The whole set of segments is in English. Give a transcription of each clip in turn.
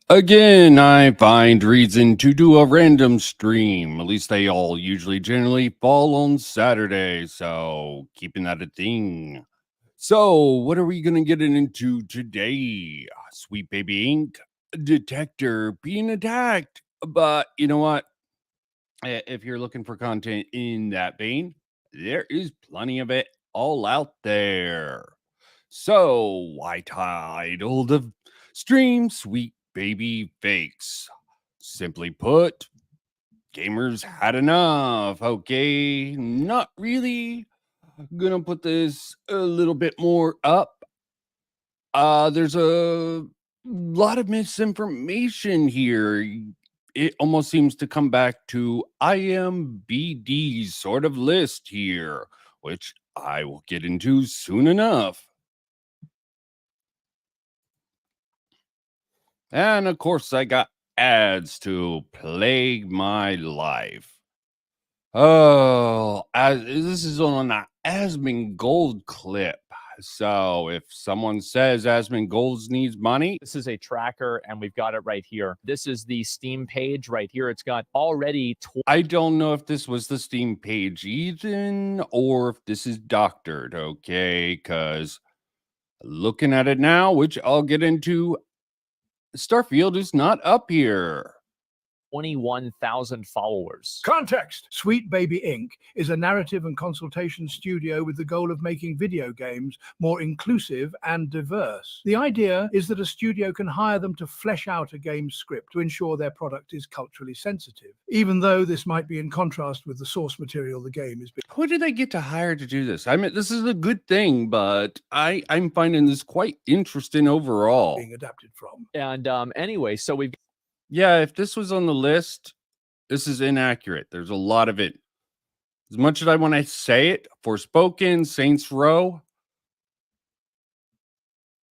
Again, I find reason to do a random stream. At least they all usually generally fall on Saturday, so keeping that a thing. So, what are we gonna get into today? Sweet Baby Ink detector being attacked. But you know what? If you're looking for content in that vein, there is plenty of it all out there. So, I titled the stream Sweet Baby Fakes. Simply put, gamers had enough. Okay, not really. Gonna put this a little bit more up. There's a lot of misinformation here. It almost seems to come back to IMBD's sort of list here, which I will get into soon enough. And of course, I got ads to plague my life. Oh, this is on an Asmongold clip. So if someone says Asmongold needs money, This is a tracker, and we've got it right here. This is the Steam page right here. It's got already. I don't know if this was the Steam page even, or if this is doctored, okay? Because looking at it now, which I'll get into, Starfield is not up here. 21,000 followers. Context. Sweet Baby Inc. is a narrative and consultation studio with the goal of making video games more inclusive and diverse. The idea is that a studio can hire them to flesh out a game's script to ensure their product is culturally sensitive, even though this might be in contrast with the source material the game is being. Who did they get to hire to do this? I mean, this is a good thing, but I'm finding this quite interesting overall. Being adapted from. And anyway, so we've. Yeah, if this was on the list, this is inaccurate. There's a lot of it. As much as I want to say it, Forspoken, Saints Row,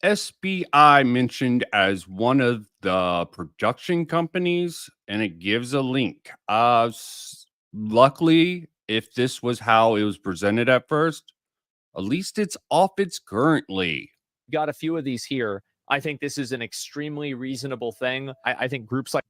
SBI mentioned as one of the production companies, and it gives a link. Luckily, if this was how it was presented at first, at least it's off its currently. Got a few of these here. I think this is an extremely reasonable thing. I think groups like.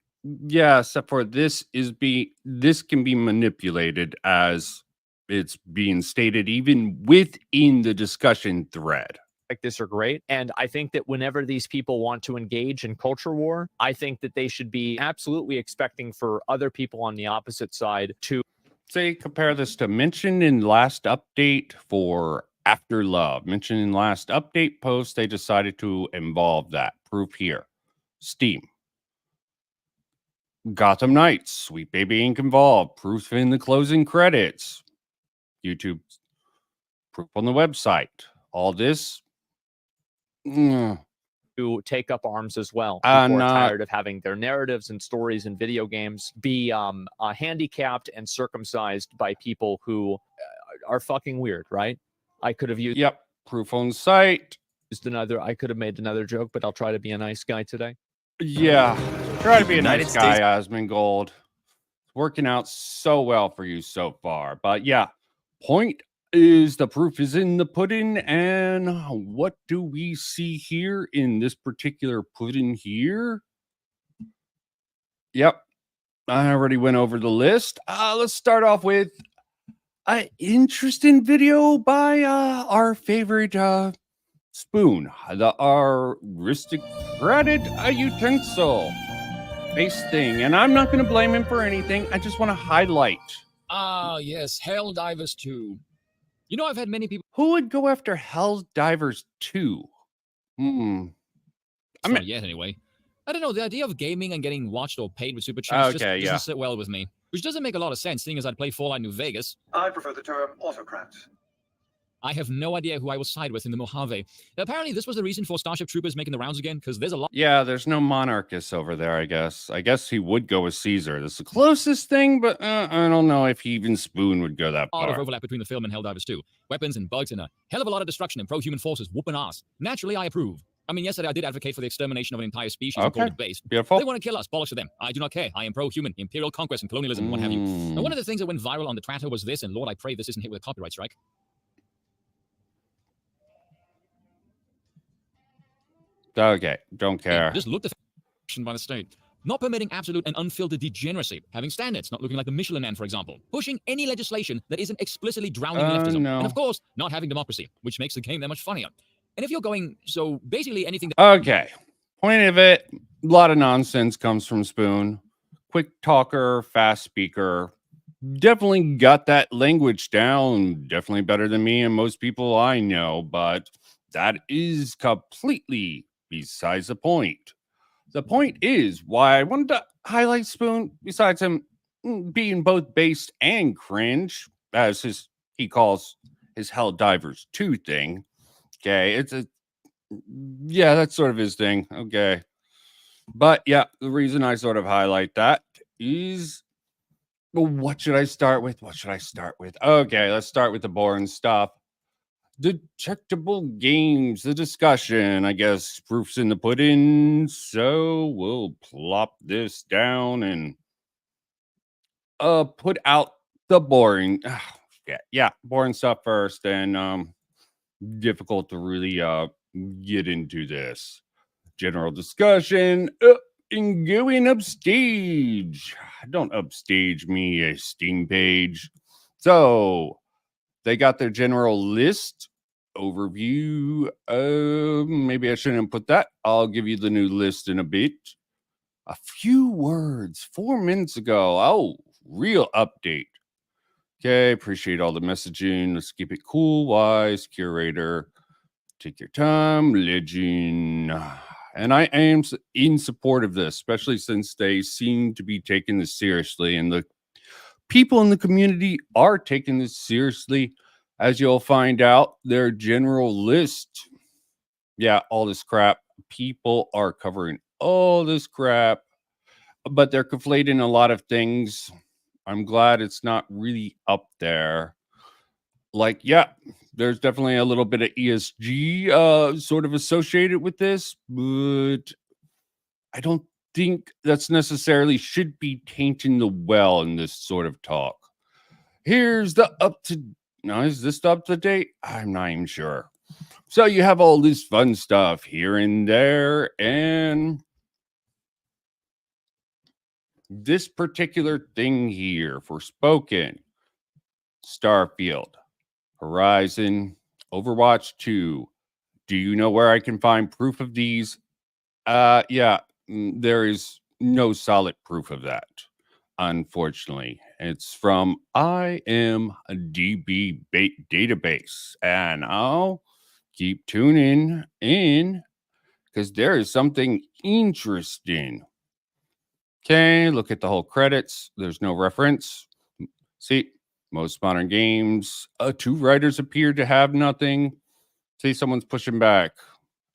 Yeah, except for this can be manipulated as it's being stated even within the discussion thread. Like this are great. And I think that whenever these people want to engage in culture war, I think that they should be absolutely expecting for other people on the opposite side to. Say, compare this to mentioned in last update for After Love. Mentioned in last update post, they decided to involve that. Proof here. Steam. Gotham Knights. Sweet Baby Inc. involved. Proof in the closing credits. YouTube. Proof on the website. All this. To take up arms as well. People are tired of having their narratives and stories in video games be handicapped and circumcised by people who are fucking weird, right? I could have used. Yep. Proof on site. I could have made another joke, but I'll try to be a nice guy today. Yeah. Try to be a nice guy, Asmongold. It's working out so well for you so far. But yeah, point is the proof is in the pudding. And what do we see here in this particular pudding here? Yep. I already went over the list. Let's start off with an interesting video by our favorite spoon, our aristocratic utensil face thing. And I'm not going to blame him for anything. I just want to highlight. Yes, Helldivers 2. You know, I've had many people. Who would go after Helldivers 2? Not yet, anyway. I don't know, the idea of gaming and getting watched or paid with super chats just doesn't sit well with me. Which doesn't make a lot of sense, seeing as I'd play Fallout New Vegas. I prefer the term autocrats. I have no idea who I will side with in the Mojave. Apparently, this was the reason for Starship Troopers making the rounds again, because there's a lot. Yeah, there's no monarchist over there, I guess. I guess he would go with Caesar. That's the closest thing, but I don't know if even Spoon would go that far. A lot of overlap between the film and Helldivers 2. Weapons and bugs and a hell of a lot of destruction and pro-human forces whooping ass. Naturally, I approve. I mean, yesterday I did advocate for the extermination of an entire species and called it based. Beautiful. They want to kill us, bollocks to them. I do not care. I am pro-human, imperial conquest and colonialism, what have you. Now, one of the things that went viral on the Twitter was this, and Lord, I pray this isn't hit with a copyright strike. Okay, don't Hey, care. just looked at by the state. Not permitting absolute and unfiltered degeneracy, having standards, not looking like the Michelin Man, for example, pushing any legislation that isn't explicitly drowning leftism, No. and of course, not having democracy, which makes the game that much funnier. And if you're going, so basically anything that Okay. Point of it, a lot of nonsense comes from Spoon. Quick talker, fast speaker. Definitely got that language down. Definitely better than me and most people I know, but that is completely besides the point. The point is why I wanted to highlight Spoon, besides him being both based and cringe, as he calls his Helldivers 2 thing. Okay, yeah, that's sort of his thing. Okay. But yeah, the reason I sort of highlight that is, well, what should I start with? What should I start with? Okay, let's start with the boring stuff. Detectable games, the discussion, I guess, proofs in the pudding. So we'll plop this down and put out the boring boring stuff first, and difficult to really get into this. General discussion and going upstage. Don't upstage me, a Steam page. So they got their general list overview. Maybe I shouldn't put that. I'll give you the new list in a bit. A few words 4 minutes ago. Oh, real update. Okay, appreciate all the messaging. Let's keep it cool, wise, curator. Take your time, legend. And I am in support of this, especially since they seem to be taking this seriously. And the people in the community are taking this seriously. As you'll find out, their general list. Yeah, all this crap. People are covering all this crap, but they're conflating a lot of things. I'm glad it's not really up there. Like, yeah, there's definitely a little bit of ESG sort of associated with this, but I don't think that's necessarily should be tainting the well in this sort of talk. Here's the now, is this up to date? I'm not even sure. So you have all this fun stuff here and there, and this particular thing here for Spoken, Starfield, Horizon, Overwatch 2. Do you know where I can find proof of these? Yeah, there is no solid proof of that, unfortunately. It's from IMDb database, and I'll keep tuning in because there is something interesting. Okay, look at the whole credits. There's no reference. See, most modern games, 2 writers appear to have nothing. See, someone's pushing back.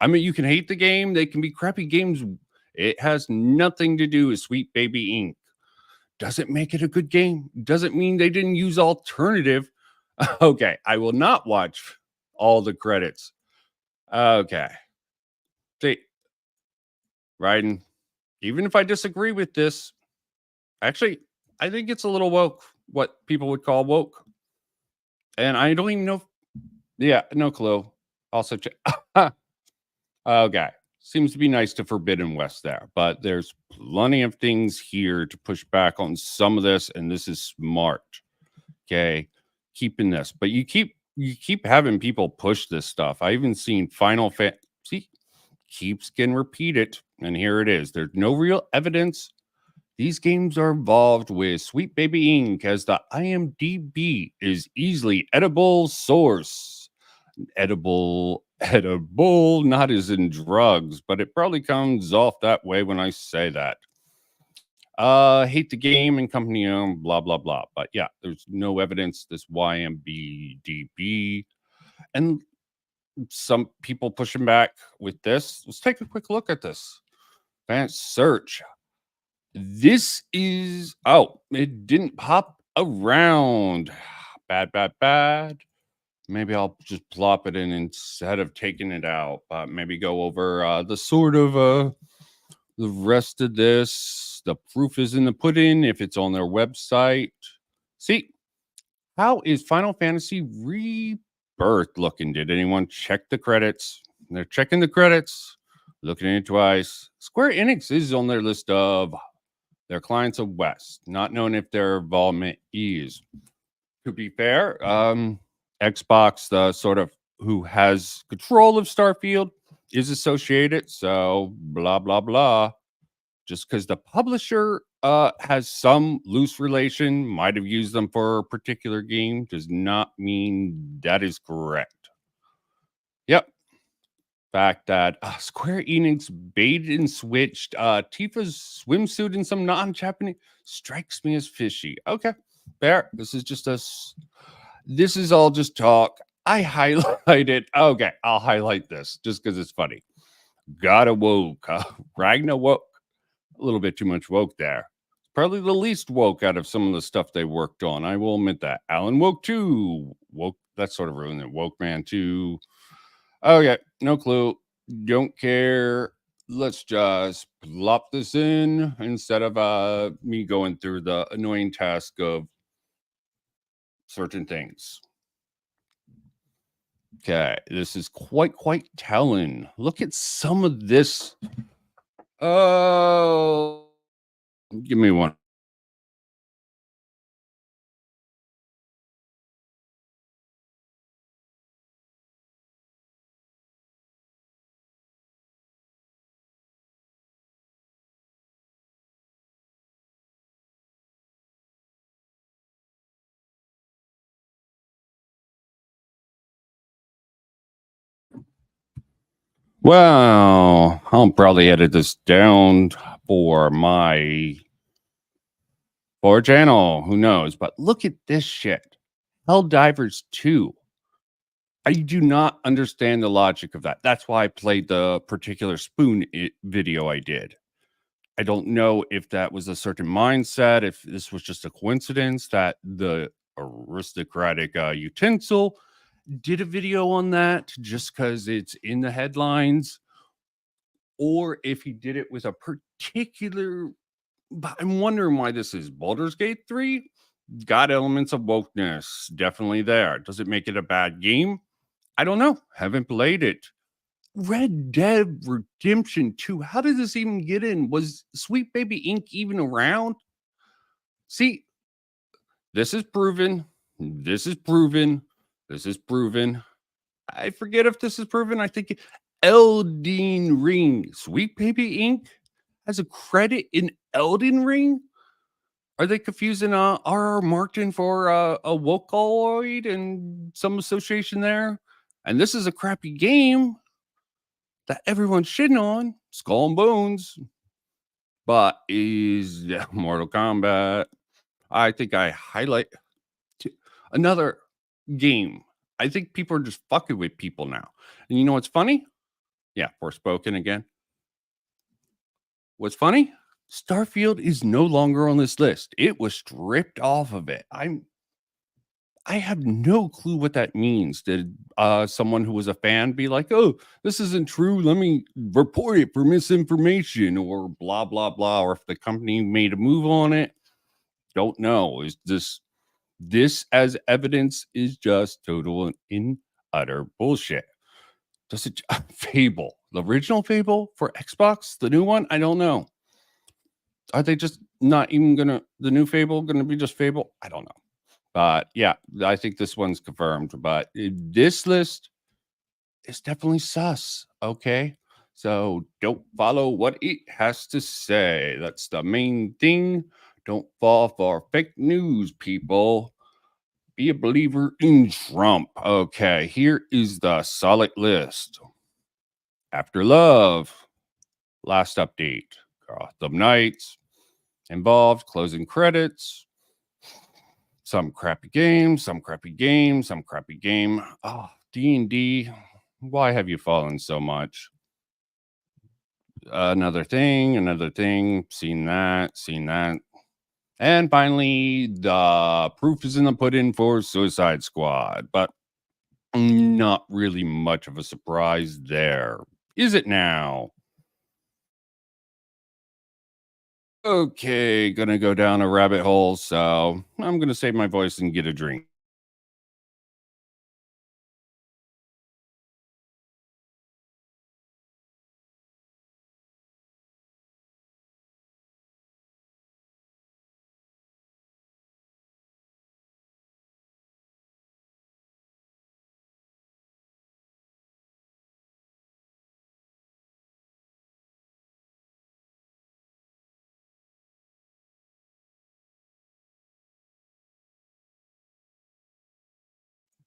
I mean, you can hate the game. They can be crappy games. It has nothing to do with Sweet Baby Inc. Doesn't make it a good game. Doesn't mean they didn't use alternative. Okay, I will not watch all the credits. Okay. See, Raiden, even if I disagree with this, actually, I think it's a little woke, what people would call woke. And I don't even know. Yeah, no clue. Also, okay. Seems to be nice to Forbidden West there, but there's plenty of things here to push back on some of this, and this is smart. Okay, keeping this, but you keep having people push this stuff. I even seen Final Fantasy keeps getting repeated, and here it is. There's no real evidence. These games are involved with Sweet Baby Inc. as the IMDb is easily edible source. Edible, not as in drugs, but it probably comes off that way when I say that. Hate the game and company blah blah blah. But yeah, there's no evidence this YMBDB and some people pushing back with this. Let's take a quick look at this. Advanced search. This is it didn't pop around. Bad. Maybe I'll just plop it in instead of taking it out. Maybe go over the sort of the rest of this. The proof is in the pudding if it's on their website. See, how is Final Fantasy Rebirth looking? Did anyone check the credits? They're checking the credits. looking at it twice. Square Enix is on their list of their clients of West, not knowing if their involvement is. To be fair, Xbox, the sort of who has control of Starfield, is associated. So blah blah blah. Just because the publisher has some loose relation, might have used them for a particular game, does not mean that is correct. Yep. Fact that Square Enix baited and switched Tifa's swimsuit in some non-Japanese strikes me as fishy. Okay, fair. This is all just talk. I highlighted. Okay, I'll highlight this just because it's funny. Gotta woke. Ragnar woke. A little bit too much woke there. Probably the least woke out of some of the stuff they worked on. I will admit that. Alan woke too. Woke. That sort of ruined it. Woke man too. Okay, no clue. Don't care. Let's just plop this in instead of me going through the annoying task of certain things. Okay, this is quite telling. Look at some of this. Oh, give me one. Well, I'll probably edit this down for my channel. Who knows? But look at this shit. Helldivers 2. I do not understand the logic of that. That's why I played the particular Spoon video I did. I don't know if that was a certain mindset, if this was just a coincidence that the aristocratic utensil did a video on that just because it's in the headlines, or if he did it with a particular. But I'm wondering why this is Baldur's Gate 3. Got elements of wokeness, definitely there. Does it make it a bad game? I don't know. Haven't played it. Red Dead Redemption 2. How did this even get in? Was Sweet Baby Inc. even around? See, this is proven. This is proven. This is proven. I forget if this is proven. I think Elden Ring. Sweet Baby Inc. has a credit in Elden Ring? Are they confusing R.R. Martin for a Vocaloid and some association there? And this is a crappy game that everyone's shitting on, Skull and Bones, but is Mortal Kombat. I think I highlight another game. I think people are just fucking with people now. And you know what's funny? Yeah, Forspoken again. What's funny? Starfield is no longer on this list. It was stripped off of it. I have no clue what that means. Did someone who was a fan be like, oh, this isn't true, let me report it for misinformation, or blah, blah, blah, or if the company made a move on it? Don't know. Is this as evidence is just total and utter bullshit. Does it Fable, the original Fable for Xbox, the new one? I don't know. Are they just not even the new Fable gonna be just Fable? I don't know. But yeah, I think this one's confirmed. But this list is definitely sus. Okay. So don't follow what it has to say. That's the main thing. Don't fall for fake news, people. Be a believer in Trump. Okay, here is the solid list. After Love, last update. Gotham Knights, involved, closing credits. Some crappy game, some crappy game, some crappy game. Oh, D&D, why have you fallen so much? Another thing, seen that. And finally, the proof is in the pudding for Suicide Squad, but not really much of a surprise there. Is it now? Okay, gonna go down a rabbit hole, so I'm gonna save my voice and get a drink.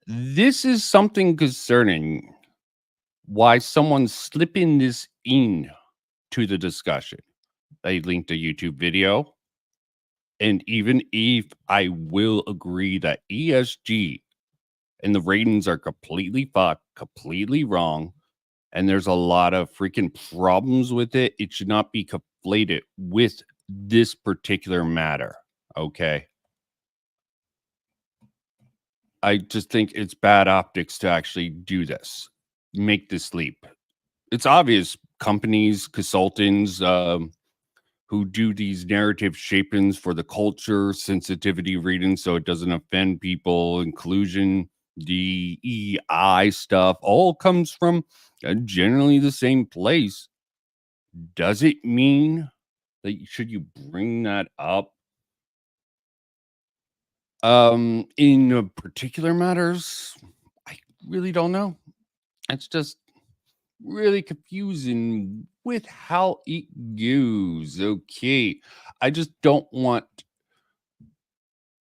This is something concerning why someone's slipping this in to the discussion. They linked a YouTube video. And even if I will agree that ESG and the ratings are completely fucked, completely wrong, and there's a lot of freaking problems with it, it should not be conflated with this particular matter. Okay. I just think it's bad optics to actually do this, make this leap. It's obvious companies, consultants, who do these narrative shapings for the culture, sensitivity readings so it doesn't offend people, inclusion, DEI stuff, all comes from generally the same place. Does it mean that should you bring that up in particular matters? I really don't know. It's just really confusing with how it goes. Okay. I just don't want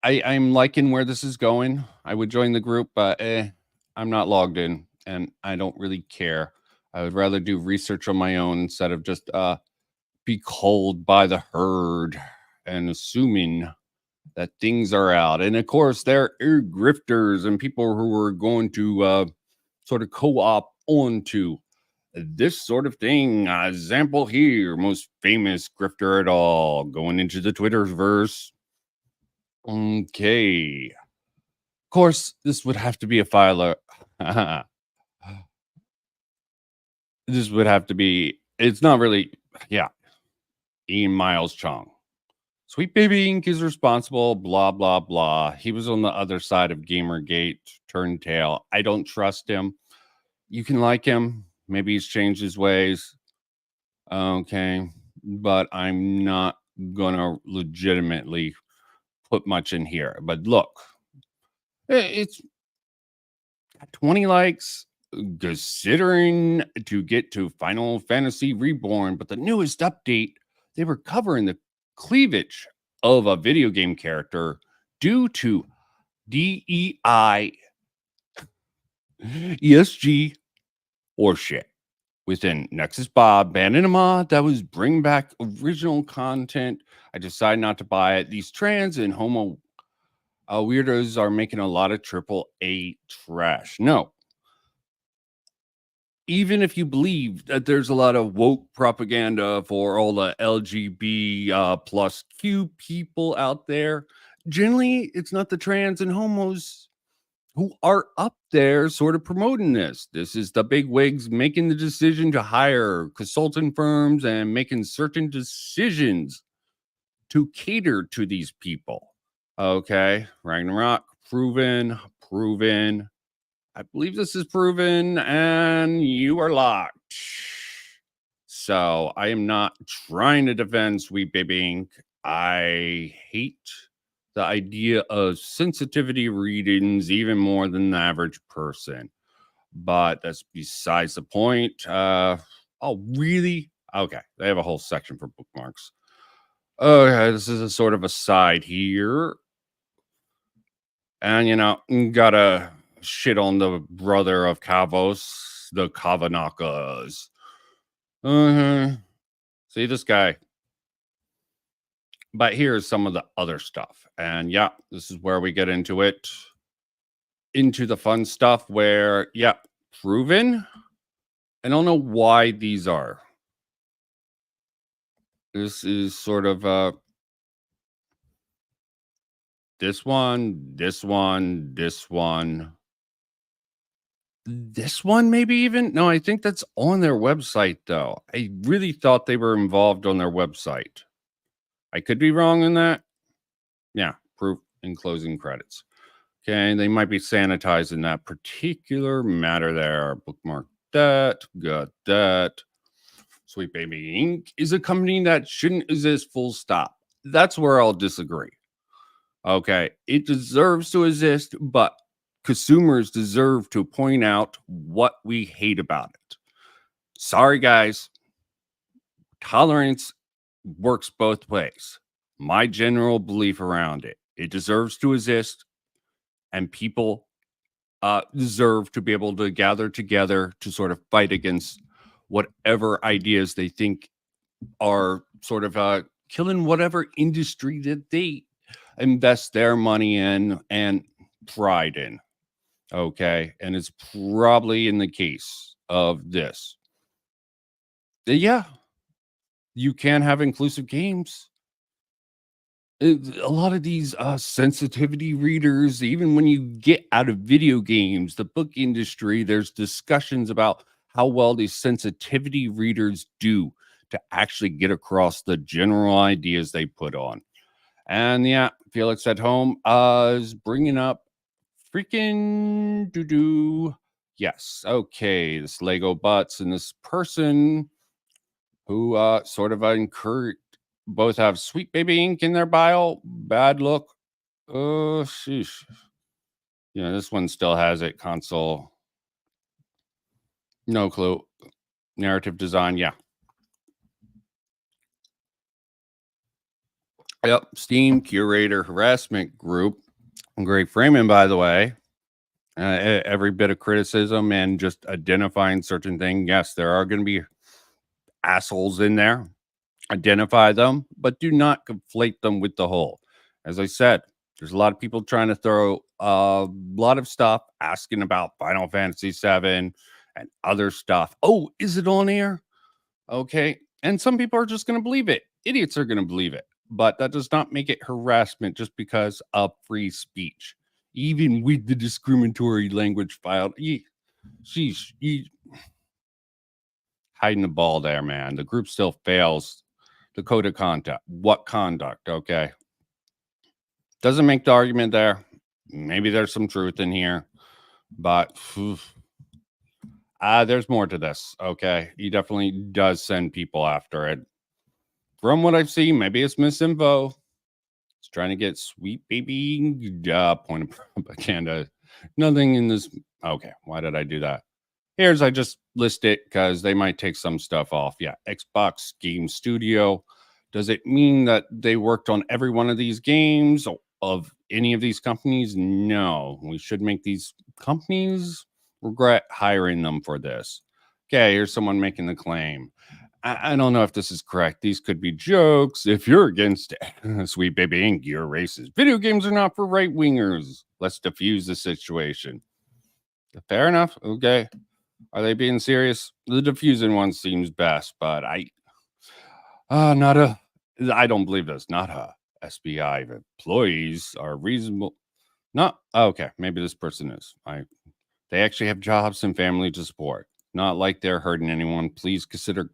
I'm liking where this is going. I would join the group, but I'm not logged in and I don't really care. I would rather do research on my own instead of just be called by the herd and assuming that things are out. And of course, there are grifters and people who are going to sort of co-op onto this sort of thing. Example here, most famous grifter at all, going into the Twitterverse. Okay. Of course, this would have to be a filer. This would have to be, it's not really, yeah. Ian Miles Chong. Sweet Baby Inc. is responsible, blah, blah, blah. He was on the other side of Gamergate, turned tail. I don't trust him. You can like him. Maybe he's changed his ways. Okay. But I'm not going to legitimately put much in here. But look, it's 20 likes, considering to get to Final Fantasy Reborn. But the newest update, they were covering the cleavage of a video game character due to DEI, ESG, or shit within Nexus Bob Bananima that was bring back original content. I decided not to buy it. These trans and homo weirdos are making a lot of AAA trash. No. Even if you believe that there's a lot of woke propaganda for all the LGBT plus Q people out there, generally it's not the trans and homos who are up there sort of promoting this. This is the big wigs making the decision to hire consultant firms and making certain decisions to cater to these people. Okay, Ragnarok, proven. I believe this is proven, and you are locked. So I am not trying to defend Sweet Baby Inc. I hate the idea of sensitivity readings even more than the average person. But that's besides the point. Oh, really? Okay, they have a whole section for bookmarks. Okay, this is a sort of a side here. And, you know, gotta shit on the brother of Kavos, the Kavanakas. See this guy. But here's some of the other stuff. And yeah, this is where we get into it. Into the fun stuff where, yeah, proven. I don't know why these are. This is sort of this one, this one, this one. This one, maybe even? No, I think that's on their website, though. I really thought they were involved on their website. I could be wrong on that. Yeah, proof in closing credits. Okay, they might be sanitizing that particular matter there. Bookmark that, got that. Sweet Baby Inc. is a company that shouldn't exist, full stop. That's where I'll disagree. Okay, it deserves to exist, but consumers deserve to point out what we hate about it. Sorry, guys. Tolerance works both ways. My general belief around it. It deserves to exist, and people deserve to be able to gather together to sort of fight against whatever ideas they think are sort of killing whatever industry that they invest their money in and pride in. Okay. And it's probably in the case of this. Yeah, you can have inclusive games. A lot of these sensitivity readers, even when you get out of video games, the book industry, there's discussions about how well these sensitivity readers do to actually get across the general ideas they put on. And yeah, Felix at home is bringing up freaking doo-doo. Yes, okay, this Lego Butts and this person who sort of encouraged, both have Sweet Baby Ink in their bio. Bad look. Oh, sheesh. Yeah, this one still has it. Console. No clue. Narrative design. Yeah. Yep. Steam curator harassment group. Great framing, by the way. Every bit of criticism and just identifying certain things. Yes, there are going to be assholes in there. Identify them, but do not conflate them with the whole. As I said, there's a lot of people trying to throw a lot of stuff, asking about Final Fantasy VII and other stuff. Oh, is it on air? Okay. And some people are just going to believe it. Idiots are going to believe it. But that does not make it harassment just because of free speech. Even with the discriminatory language filed. Sheesh. Hiding the ball there, man. The group still fails the code of conduct. What conduct? Okay. Doesn't make the argument there. Maybe there's some truth in here, but there's more to this. Okay. He definitely does send people after it. From what I've seen, maybe it's misinfo. He's trying to get Sweet Baby point of propaganda. Nothing in this. Okay. Why did I do that? Here's, I just list it because they might take some stuff off. Yeah, Xbox Game Studio. Does it mean that they worked on every one of these games of any of these companies? No. We should make these companies regret hiring them for this. Okay, here's someone making the claim. I don't know if this is correct. These could be jokes. If you're against Sweet Baby Ink, you're racist. Video games are not for right-wingers. Let's diffuse the situation. Fair enough. Okay. Are they being serious? The diffusing one seems best, but I don't believe this. Not a SBI employees are reasonable. Not okay. Maybe this person is. They actually have jobs and family to support. Not like they're hurting anyone. Please consider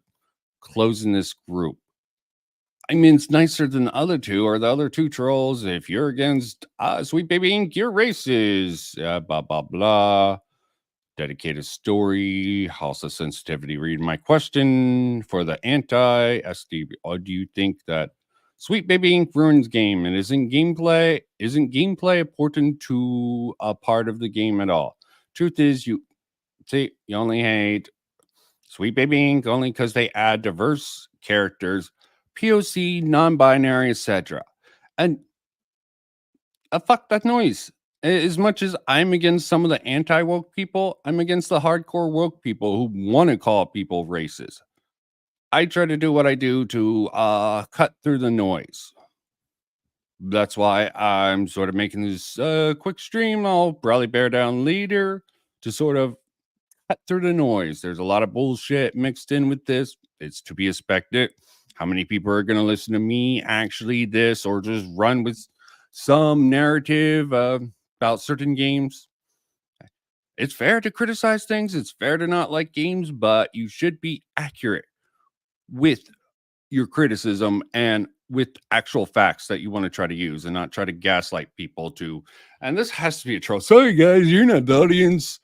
closing this group. I mean, it's nicer than the other two, or the other two trolls. If you're against Sweet Baby Ink, you're racist. Blah blah blah. Dedicated story, also sensitivity. Read my question for the anti-SD. Or do you think that Sweet Baby Ink ruins game and isn't gameplay important to a part of the game at all? Truth is, you only hate Sweet Baby Ink only because they add diverse characters, POC, non-binary, etc. And fuck that noise. As much as I'm against some of the anti-woke people, I'm against the hardcore woke people who want to call people racist. I try to do what I do to cut through the noise. That's why I'm sort of making this quick stream. I'll probably bear down later to sort of cut through the noise. There's a lot of bullshit mixed in with this. It's to be expected. How many people are going to listen to me actually this or just run with some narrative about certain games? It's fair to criticize things. It's fair to not like games, but you should be accurate with your criticism and with actual facts that you want to try to use and not try to gaslight people to. And this has to be a troll. Sorry, guys, you're not the audience.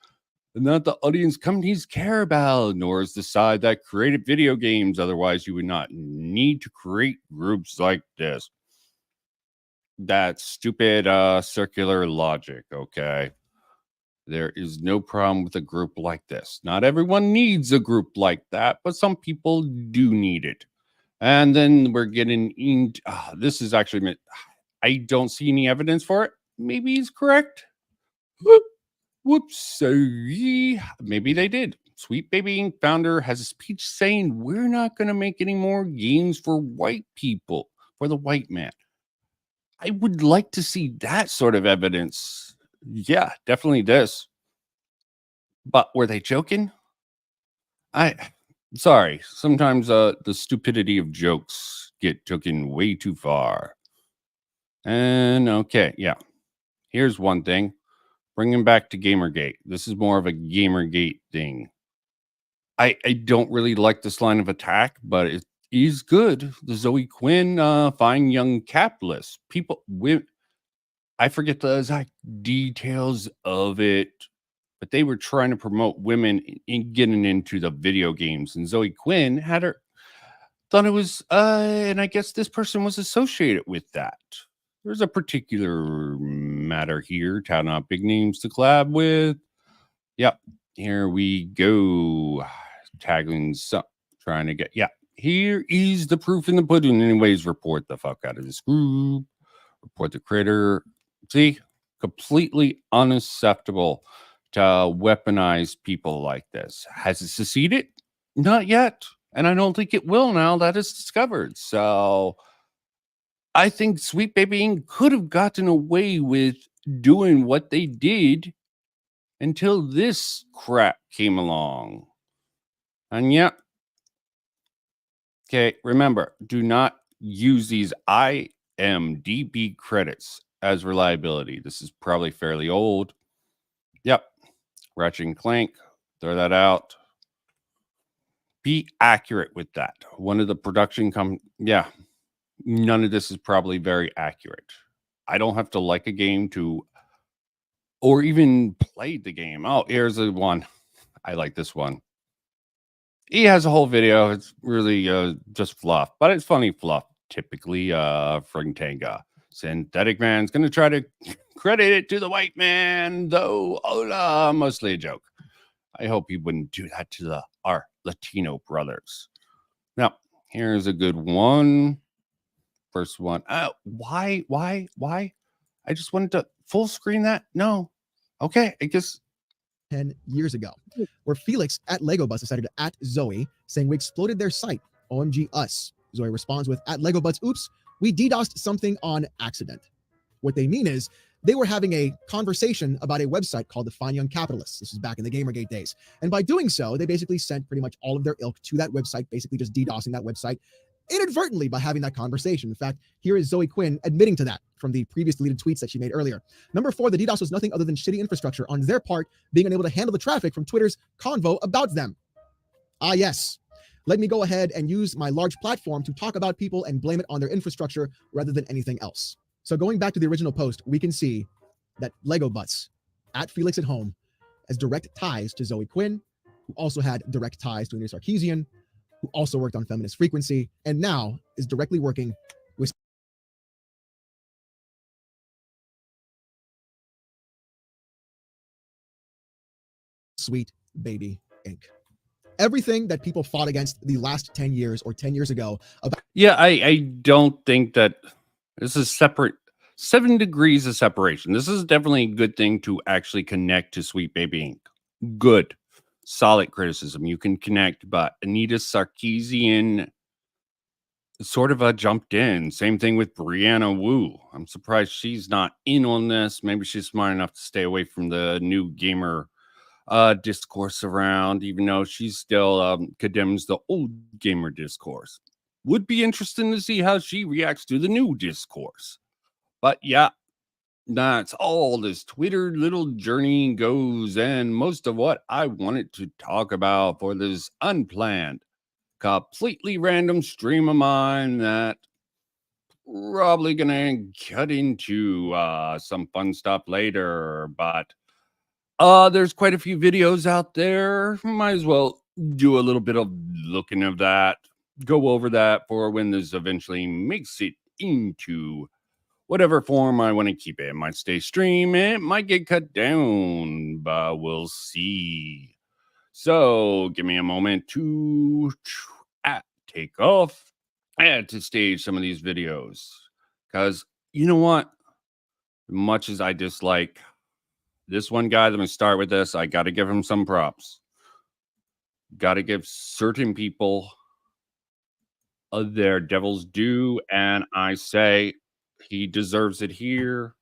Not the audience companies care about, nor is the side that created video games. Otherwise, you would not need to create groups like this. That stupid circular logic, okay? There is no problem with a group like this. Not everyone needs a group like that, but some people do need it. And then we're getting into this is actually, I don't see any evidence for it. Maybe he's correct. Whoops. Maybe they did. Sweet Baby Inc. founder has a speech saying we're not going to make any more games for white people, for the white man. I would like to see that sort of evidence. Yeah, definitely this. But were they joking? Sorry. Sometimes the stupidity of jokes get taken way too far. And okay, yeah. Here's one thing. Bringing back to Gamergate. This is more of a Gamergate thing. I don't really like this line of attack, but it is good. The Zoe Quinn, fine young capitalist. I forget the exact details of it, but they were trying to promote women in getting into the video games. And Zoe Quinn thought it was, and I guess this person was associated with that. There's a particular matter here. Town out big names to collab with. Yep. Here we go. Tagging some, trying to get, yeah. Here is the proof in the pudding. Anyways, report the fuck out of this group. Report the critter. See, completely unacceptable to weaponize people like this. Has it succeeded? Not yet. And I don't think it will now that it's discovered. So I think Sweet Baby Inc. could have gotten away with doing what they did until this crap came along. And yeah. Okay, remember, do not use these IMDb credits as reliability. This is probably fairly old. Yep. Ratchet and Clank. Throw that out. Be accurate with that. One of the production yeah. None of this is probably very accurate. I don't have to like a game to, or even play the game. Oh, here's the one. I like this one. He has a whole video. It's really just fluff, but it's funny fluff. Typically, Frintanga. Synthetic Man's going to try to credit it to the white man, though. Hola, mostly a joke. I hope he wouldn't do that to our Latino brothers. Now, here's a good one. First one. Why? I just wanted to full screen that. No. Okay, I guess 10 years ago, where Felix at Lego Butts decided to at Zoe, saying we exploded their site. OMG us. Zoe responds with at Lego Butts, oops, we DDoSed something on accident. What they mean is they were having a conversation about a website called the Fine Young Capitalists. This was back in the Gamergate days. And by doing so, they basically sent pretty much all of their ilk to that website, basically just DDoSing that website inadvertently by having that conversation. In fact, here is Zoe Quinn admitting to that from the previous deleted tweets that she made earlier. Number 4, the DDoS was nothing other than shitty infrastructure on their part, being unable to handle the traffic from Twitter's convo about them. Ah, yes. Let me go ahead and use my large platform to talk about people and blame it on their infrastructure rather than anything else. So going back to the original post, we can see that Lego Butts at Felix at Home has direct ties to Zoe Quinn, who also had direct ties to Anita Sarkeesian, who also worked on Feminist Frequency, and now is directly working with Sweet Baby Inc. Everything that people fought against the last 10 years or 10 years ago about. Yeah, I don't think that this is separate. 7 degrees of separation. This is definitely a good thing to actually connect to Sweet Baby Inc. Good. Solid criticism. You can connect, but Anita Sarkeesian sort of jumped in. Same thing with Brianna Wu. I'm surprised she's not in on this. Maybe she's smart enough to stay away from the new gamer discourse around, even though she still condemns the old gamer discourse. Would be interesting to see how she reacts to the new discourse. But yeah, that's all this Twitter little journey goes, and most of what I wanted to talk about for this unplanned, completely random stream of mine that probably gonna cut into some fun stuff later. But there's quite a few videos out there. Might as well do a little bit of looking of that, go over that for when this eventually makes it into whatever form I want to keep it. It might stay stream, it might get cut down, but we'll see. So give me a moment to take off and to stage some of these videos. Because you know what? Much as I dislike This one guy, let me start with this. I got to give him some props. Got to give certain people their devil's due, and I say he deserves it here.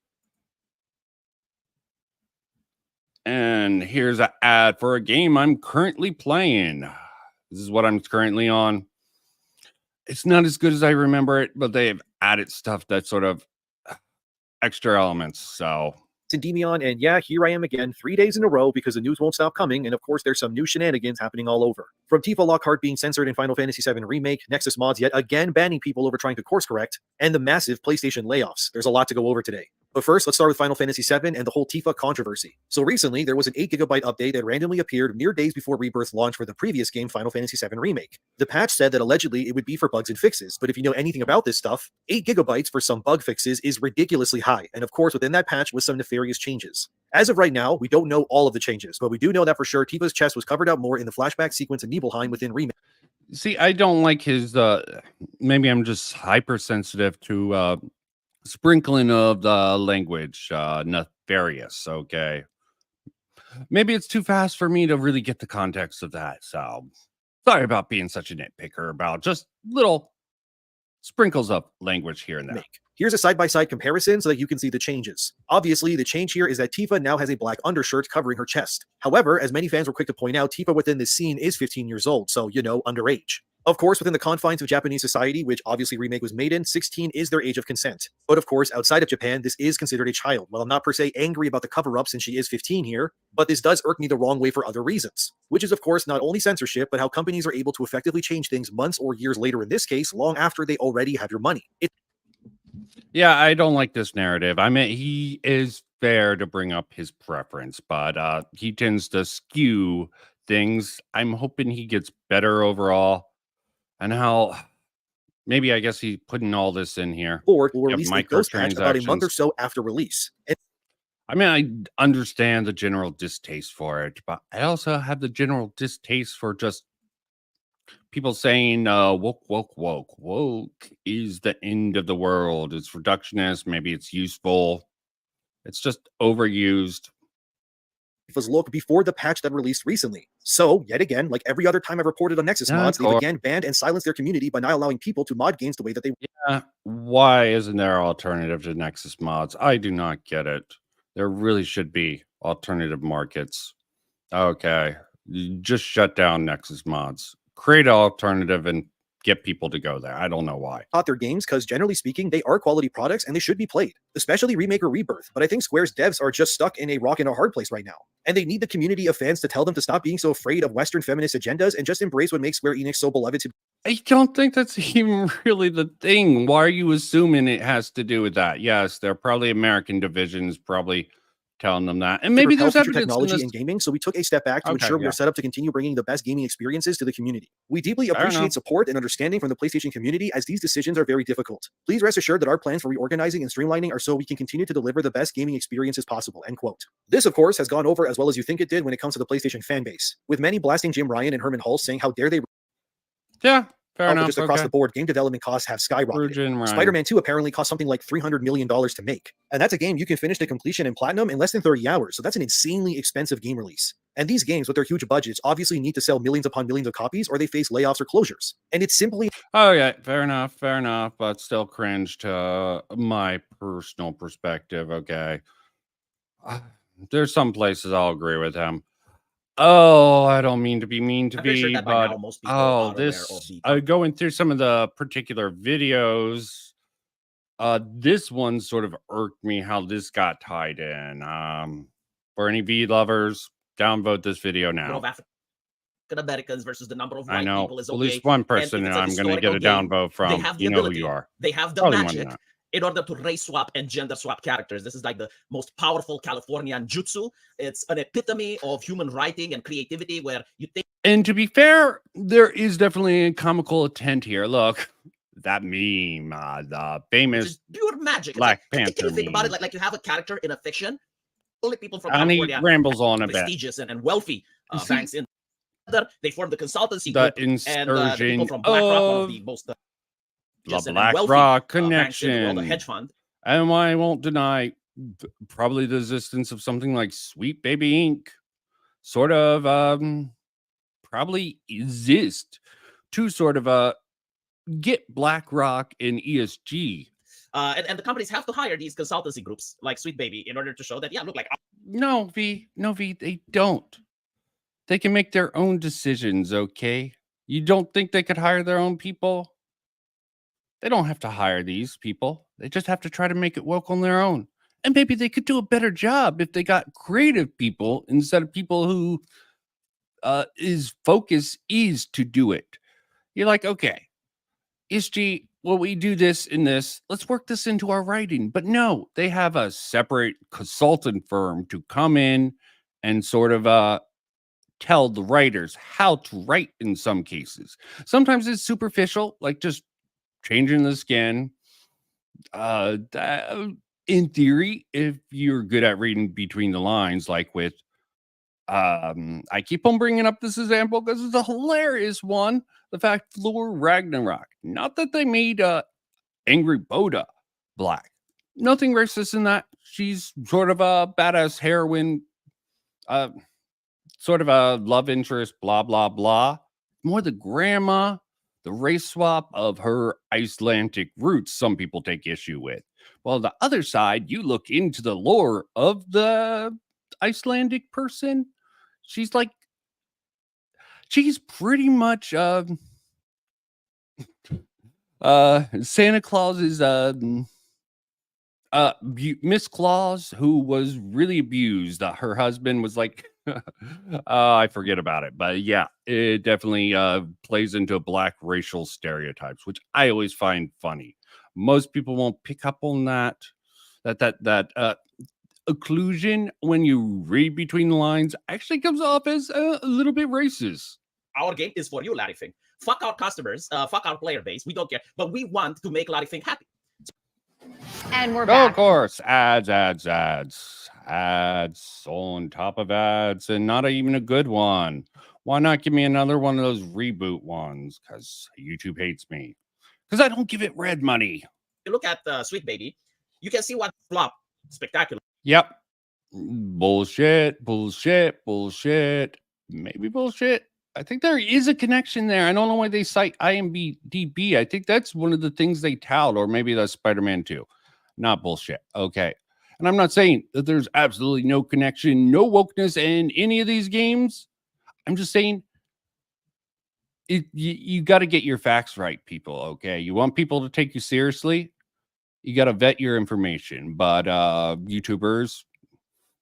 And here's an ad for a game I'm currently playing. This is what I'm currently on. It's not as good as I remember it, but they've added stuff that's sort of extra elements. So Endymion, and yeah, here I am again, 3 days in a row because the news won't stop coming, and of course there's some new shenanigans happening all over. From Tifa Lockhart being censored in Final Fantasy VII Remake, Nexus mods yet again banning people over trying to course correct, and the massive PlayStation layoffs. There's a lot to go over today. But first, let's start with Final Fantasy VII and the whole Tifa controversy. So recently, there was an 8GB update that randomly appeared mere days before Rebirth launch for the previous game, Final Fantasy VII Remake. The patch said that allegedly it would be for bugs and fixes, but if you know anything about this stuff, 8GB for some bug fixes is ridiculously high, and of course within that patch was some nefarious changes. As of right now, we don't know all of the changes, but we do know that for sure Tifa's chest was covered out more in the flashback sequence in Nibelheim within Remake. see, I don't like his maybe I'm just hypersensitive to sprinkling of the language, nefarious. Okay, maybe it's too fast for me to really get the context of that. So sorry about being such a nitpicker about just little sprinkles of language here and there. Here's a side-by-side comparison so that you can see the changes. Obviously, the change here is that Tifa now has a black undershirt covering her chest. However, as many fans were quick to point out, Tifa within this scene is 15 years old, so, you know, underage. Of course, within the confines of Japanese society, which obviously Remake was made in, 16 is their age of consent. But of course, outside of Japan, this is considered a child. While I'm not per se angry about the cover-up since she is 15 here, but this does irk me the wrong way for other reasons. Which is, of course, not only censorship, but how companies are able to effectively change things months or years later in this case, long after they already have your money. Yeah, I don't like this narrative. I mean, he is fair to bring up his preference, but he tends to skew things. I'm hoping he gets better overall. And how maybe I guess he's putting all this in here. Board will release the Ghost patch about a month or microtransactions. so after release. And I mean, I understand the general distaste for it, but I also have the general distaste for just people saying woke, woke, woke. Woke is the end of the world. It's reductionist. Maybe it's useful. It's just overused. Tifa's look before the patch that released recently. So, yet again, like every other time I've reported on Nexus Yeah, mods, of they've again banned and silenced their community by not allowing people to mod games the way that they Why isn't there alternative to Nexus mods? I do not get it. There really should be alternative markets. Okay, just shut down Nexus mods. Create an alternative and get people to go there. I don't know why. bought their games because generally speaking, they are quality products and they should be played, especially Remake or Rebirth. But I think Square's devs are just stuck in a rock and a hard place right now. And they need the community of fans to tell them to stop being so afraid of Western feminist agendas and just embrace what makes Square Enix so beloved to. I don't think that's even really the thing. Why are you assuming it has to do with that? Yes, there are probably American divisions probably telling them that. And maybe there's future evidence in technology this. in gaming, so we took a step back to Okay, ensure we yeah. are set up to continue bringing the best gaming experiences to the community. We deeply Fair appreciate enough. support and understanding from the PlayStation community as these decisions are very difficult. Please rest assured that our plans for reorganizing and streamlining are so we can continue to deliver the best gaming experiences possible, end quote. This, of course, has gone over as well as you think it did when it comes to the PlayStation fan base, with many blasting Jim Ryan and Herman Hulse saying how dare they Yeah, fair enough. just across Okay. the board game development costs have skyrocketed. Virgin Ryan. Spider-Man 2 apparently cost something like $300 million to make. And that's a game you can finish to completion in platinum in less than 30 hours. So that's an insanely expensive game release. And these games with their huge budgets obviously need to sell millions upon millions of copies or they face layoffs or closures. And it's simply Oh yeah, fair enough, but still cringe to my personal perspective. Okay, there's some places I'll agree with him. Oh, I don't mean to be mean to I'm pretty sure be, that by but now most people are aware of this the going through some of the particular videos. This one sort of irked me how this got tied in. For any V lovers, downvote this video number now. of African Americans versus the number of I white know people is at okay. least one if person it's an I'm going to get a historical game, downvote they from. have the You know who ability, you are. they have the Probably more than magic that. in order to race swap and gender swap characters. This is like the most powerful Californian jutsu. It's an epitome of human writing and creativity where you think And to be fair, there is definitely a comical intent here. Look, that meme, the it's famous just pure magic. It's Black can Panther you think about it meme. like you have a character in a fiction, only people from And he California, rambles on a bit. prestigious and wealthy You see- banks in they formed the consultancy The group, and the people insurging from BlackRock, one of of the most the prestigious and Black wealthy Rock banks in the world, a connection. hedge fund. And I won't deny probably the existence of something like Sweet Baby Inc. sort of probably exist to sort of get BlackRock and ESG. And the companies have to hire these consultancy groups like Sweet Baby in order to show that, yeah, look, like No, V, they don't. They can make their own decisions, okay? You don't think they could hire their own people? They don't have to hire these people. They just have to try to make it work on their own. And maybe they could do a better job if they got creative people instead of people who his focus is to do it. You're like, okay, ESG, well, we do this and this. Let's work this into our writing. But no, they have a separate consultant firm to come in and sort of tell the writers how to write in some cases. Sometimes it's superficial, like just changing the skin. In theory, if you're good at reading between the lines, like with I keep on bringing up this example because it's a hilarious one. The fact Thor Ragnarok, not that they made Angry Boda black. Nothing racist in that. She's sort of a badass heroine, sort of a love interest, blah, blah, blah. More the grandma, the race swap of her Icelandic roots, some people take issue with. Well, the other side, you look into the lore of the Icelandic person, she's pretty much Santa Claus's Miss Claus, who was really abused. Her husband was like I forget about it, but yeah, it definitely plays into black racial stereotypes, which I always find funny. Most people won't pick up on that occlusion when you read between the lines actually comes off as a little bit racist. Our game is for you, Larry Fink. Fuck our customers, fuck our player base. We don't care, but we want to make Larry Fink happy. And we're Oh, back. of course, ads on top of ads, and not even a good one. Why not give me another one of those reboot ones? Because YouTube hates me. Because I don't give it red money. You look at Sweet Baby, you can see what flop spectacular. Yep. Bullshit. Maybe bullshit. I think there is a connection there. I don't know why they cite IMDb. I think that's one of the things they tout, or maybe that's Spider-Man 2. Not bullshit. Okay. And I'm not saying that there's absolutely no connection, no wokeness in any of these games. I'm just saying you got to get your facts right, people. Okay. You want people to take you seriously, you got to vet your information. But YouTubers,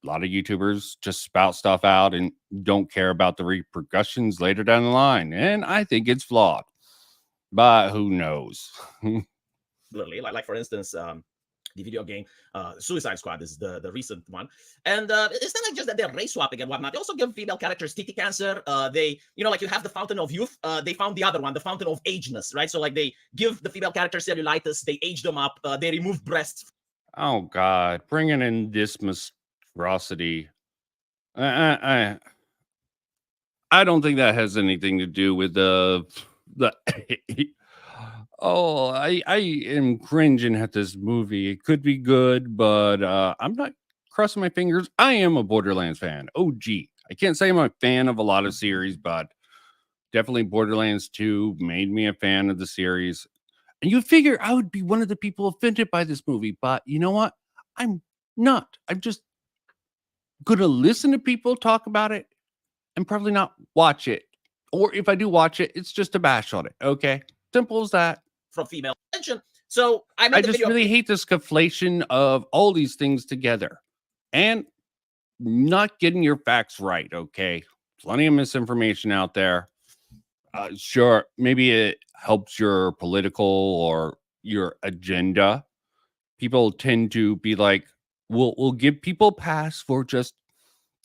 a lot of YouTubers just spout stuff out and don't care about the repercussions later down the line. And I think it's flawed, but who knows? Literally, like for instance, the video game Suicide Squad is the recent one. And it's not like just that they're race swapping and whatnot. They also give female characters titty cancer. They, like you have the Fountain of Youth. They found the other one, the Fountain of Ageness, right? So like they give the female character cellulitis, they age them up, they remove breasts. Oh, God. Bringing in this monstrosity. I don't think that has anything to do with the oh, I am cringing at this movie. It could be good, but I'm not crossing my fingers. I am a Borderlands fan. OG. I can't say I'm a fan of a lot of series, but definitely Borderlands 2 made me a fan of the series. And you figure I would be one of the people offended by this movie, but you know what? I'm not. I'm just going to listen to people talk about it and probably not watch it. Or if I do watch it, it's just a bash on it. Okay. Simple as that. From female attention. So I just really hate this conflation of all these things together and not getting your facts right. Okay. Plenty of misinformation out there. Sure. Maybe it helps your political or your agenda. People tend to be like, we'll give people a pass for just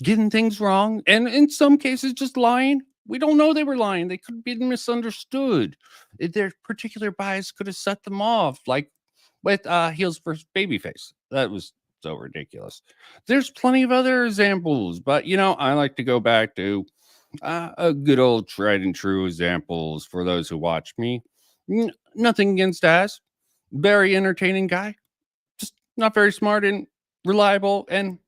getting things wrong. And in some cases, just lying. We don't know they were lying. They could be misunderstood. Their particular bias could have set them off, like with Heels versus Babyface. That was so ridiculous. There's plenty of other examples, but I like to go back to a good old tried and true examples for those who watch me. Nothing against Az. Very entertaining guy. Just not very smart and reliable, and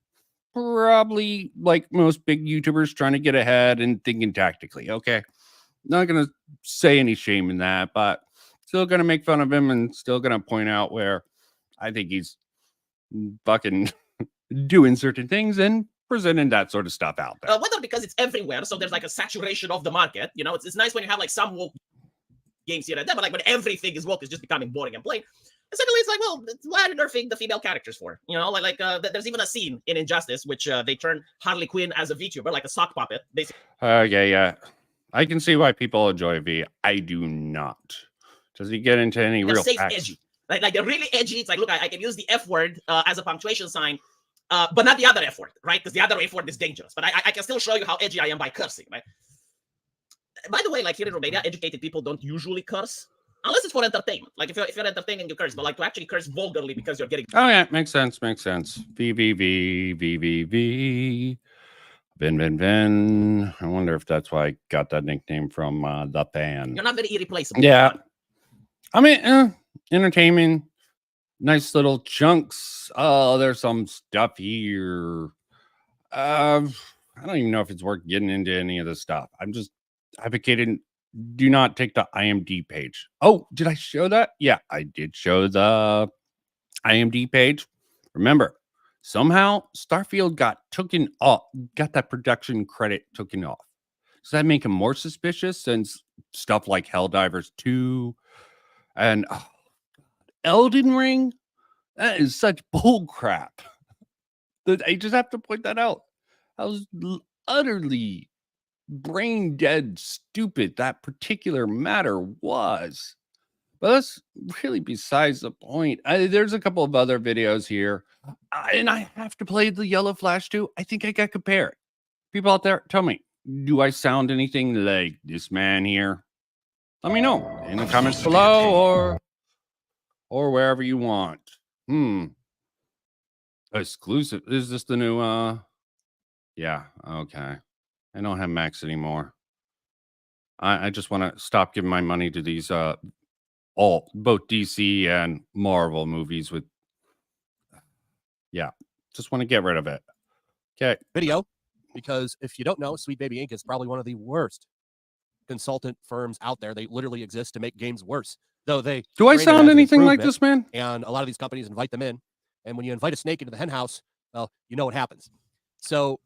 probably like most big YouTubers trying to get ahead and thinking tactically. Okay. Not going to say any shame in that, but still going to make fun of him and still going to point out where I think he's fucking doing certain things and presenting that sort of stuff out there. Whether because it's everywhere, so there's like a saturation of the market. You know, it's nice when you have like some woke games here and there, but like when everything is woke, it's just becoming boring and plain. And secondly, it's like, well, why are you nerfing the female characters for? You know, there's even a scene in Injustice which they turn Harley Quinn as a VTuber, like a sock puppet, basically. Okay, yeah. I can see why people enjoy V. I do not. Does he get into any real safe facts? Edgy. Like they're really edgy. It's like, look, I can use the F word as a punctuation sign, but not the other F word, right? Because the other F word is dangerous. But I can still show you how edgy I am by cursing, right? By the way, like here in Romania, educated people don't usually curse unless it's for entertainment. Like if you're entertaining, you curse, but like to actually curse vulgarly because you're getting. Oh yeah, makes sense. VVV. Vin. I wonder if that's why I got that nickname from the fan. You're not very irreplaceable. Yeah. I mean, entertainment, nice little chunks. Oh, there's some stuff here. I don't even know if it's worth getting into any of this stuff. I'm just advocating, do not take the IMD page. Oh, did I show that? Yeah, I did show the IMD page. Remember, somehow Starfield got taken off, got that production credit taken off. Does that make him more suspicious since stuff like Helldivers 2 and Elden Ring? That is such bull crap. I just have to point that out. How utterly brain dead stupid that particular matter was. But that's really besides the point. There's a couple of other videos here. And I have to play the Yellow Flash too. I think I got compared. People out there, tell me, do I sound anything like this man here? Let me know in the comments below or wherever you want. Exclusive. Is this the new yeah, okay. I don't have Max anymore. I just want to stop giving my money to these both DC and Marvel movies with just want to get rid of it. Okay. Video, because if you don't know, Sweet Baby Inc. is probably one of the worst consultant firms out there. They literally exist to make games worse. Though they do I sound anything like this, man? And a lot of these companies invite them in. And when you invite a snake into the hen house, well, you know what happens. So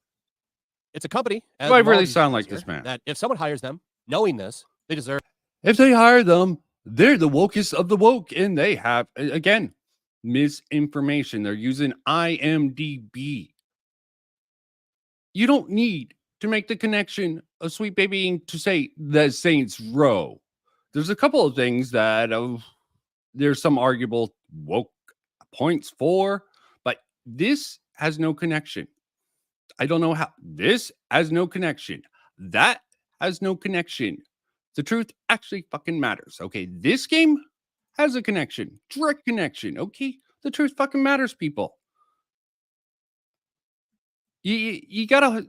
it's a company. Do I really sound like this, man? That if someone hires them, knowing this, they deserve. If they hire them, they're the wokest of the woke, and they have, again, misinformation. They're using IMDb. You don't need to make the connection of Sweet Baby Inc. to say the Saints Row. There's a couple of things that there's some arguable woke points for, but this has no connection. I don't know how. This has no connection. That has no connection. The truth actually fucking matters. Okay, this game has a connection, direct connection. Okay, the truth fucking matters, people. You gotta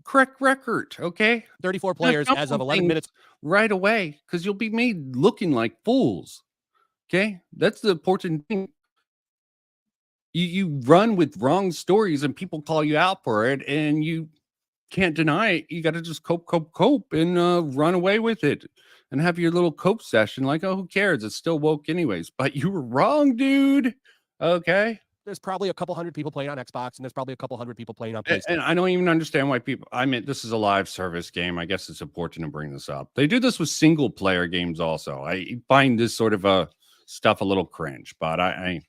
correct record. Okay, 34 players as of 11 minutes right away, because you'll be made looking like fools. Okay, that's the important thing. You run with wrong stories and people call you out for it, and you can't deny it. You got to just cope and run away with it and have your little cope session. Like, oh, who cares? It's still woke anyways. But you were wrong, dude. Okay. There's probably a couple hundred people playing on Xbox, and there's probably a couple hundred people playing on PlayStation. And I don't even understand why people. I mean, this is a live service game. I guess it's important to bring this up. They do this with single player games also. I find this sort of stuff a little cringe, but I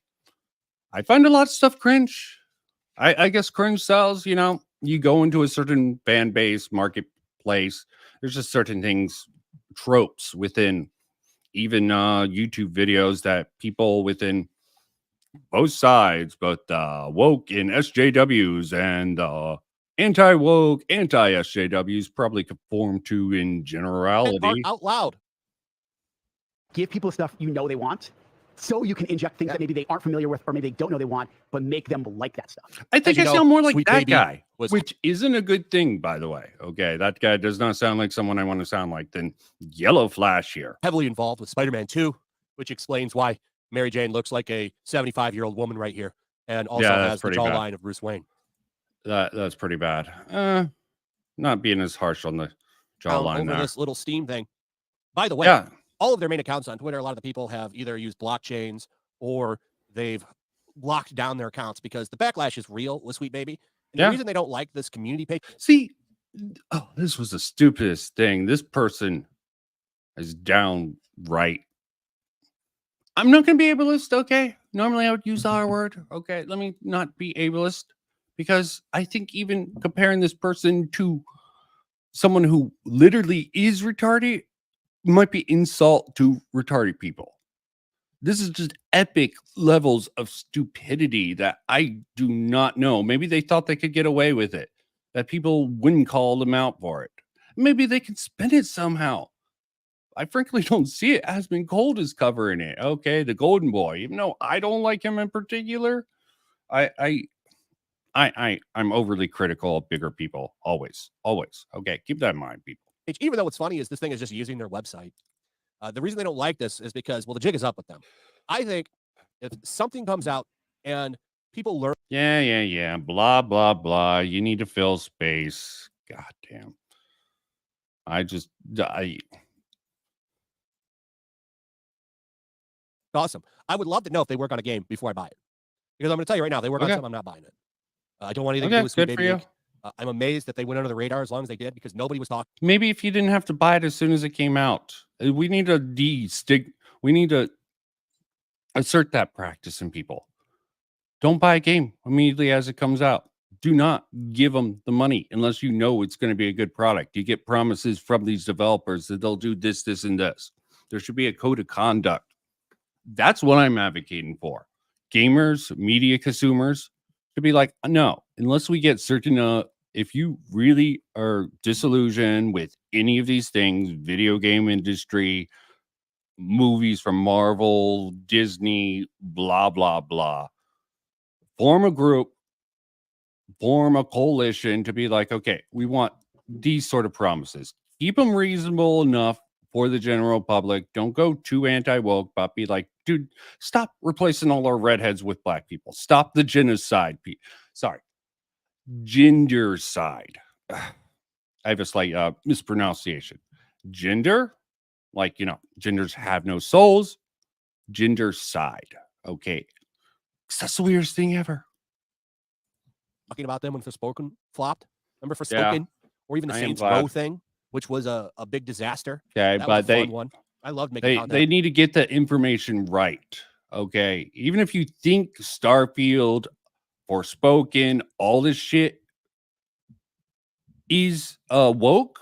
find a lot of stuff cringe. I guess cringe sells. You know, you go into a certain fan base marketplace. There's just certain things, tropes within even YouTube videos that people within both sides, both woke and SJWs and anti-woke, anti-SJWs probably conform to in generality. Out loud. Give people stuff you know they want, so you can inject things that maybe they aren't familiar with or maybe they don't know they want, but make them like that stuff. I think I sound more like that guy, which isn't a good thing, by the way. Okay, that guy does not sound like someone I want to sound like. Then Yellow Flash here. Heavily involved with Spider-Man 2, which explains why Mary Jane looks like a 75-year-old woman right here. and also Yeah, that's has the pretty bad. jawline of Bruce Wayne. That's pretty bad. Not being as harsh on the jawline Over there. this little Steam thing. By the way, Yeah. all of their main accounts on Twitter, a lot of the people have either used blockchains or they've locked down their accounts because the backlash is real with Sweet Baby. And Yeah. the reason they don't like this community page. See, this was the stupidest thing. This person is downright. I'm not going to be ableist, okay? Normally I would use the R word, okay? Let me not be ableist because I think even comparing this person to someone who literally is retarded might be insult to retarded people. This is just epic levels of stupidity that I do not know. Maybe they thought they could get away with it, that people wouldn't call them out for it. Maybe they can spin it somehow. I frankly don't see it. Asmon Cold is covering it. Okay, the Golden Boy. Even though I don't like him in particular, I'm overly critical of bigger people. Always. Okay, keep that in mind, people. Even though what's funny is this thing is just using their website. The reason they don't like this is because, well, the jig is up with them. I think if something comes out and people learn. Yeah. Blah, blah, blah. You need to fill space. God damn. Awesome. I would love to know if they work on a game before I buy it. Because I'm going to tell you right now, they work on something, I'm not buying it. I don't want anything to do with Sweet Baby Inc. I'm amazed that they went under the radar as long as they did because nobody was talking. Maybe if you didn't have to buy it as soon as it came out. We need to assert that practice in people. Don't buy a game immediately as it comes out. Do not give them the money unless you know it's going to be a good product. You get promises from these developers that they'll do this, this, and this. There should be a code of conduct. That's what I'm advocating for. Gamers, media consumers should be like, no, unless we get certain, if you really are disillusioned with any of these things, video game industry, movies from Marvel, Disney, blah, blah, blah, form a group, form a coalition to be like, okay, we want these sort of promises. Keep them reasonable enough for the general public. Don't go too anti-woke, but be like, dude, stop replacing all our redheads with black people. Stop the genocide. Gender side. I have a slight mispronunciation. Gender, like, genders have no souls. Gender side. Okay. That's the weirdest thing ever. Talking about them when Forspoken flopped. Remember Forspoken? Or even the Saints Row thing, which was a big disaster. Okay, that but was a fun one. I love making content. They need to get the information right. Okay. Even if you think Starfield, Forspoken, all this shit is woke,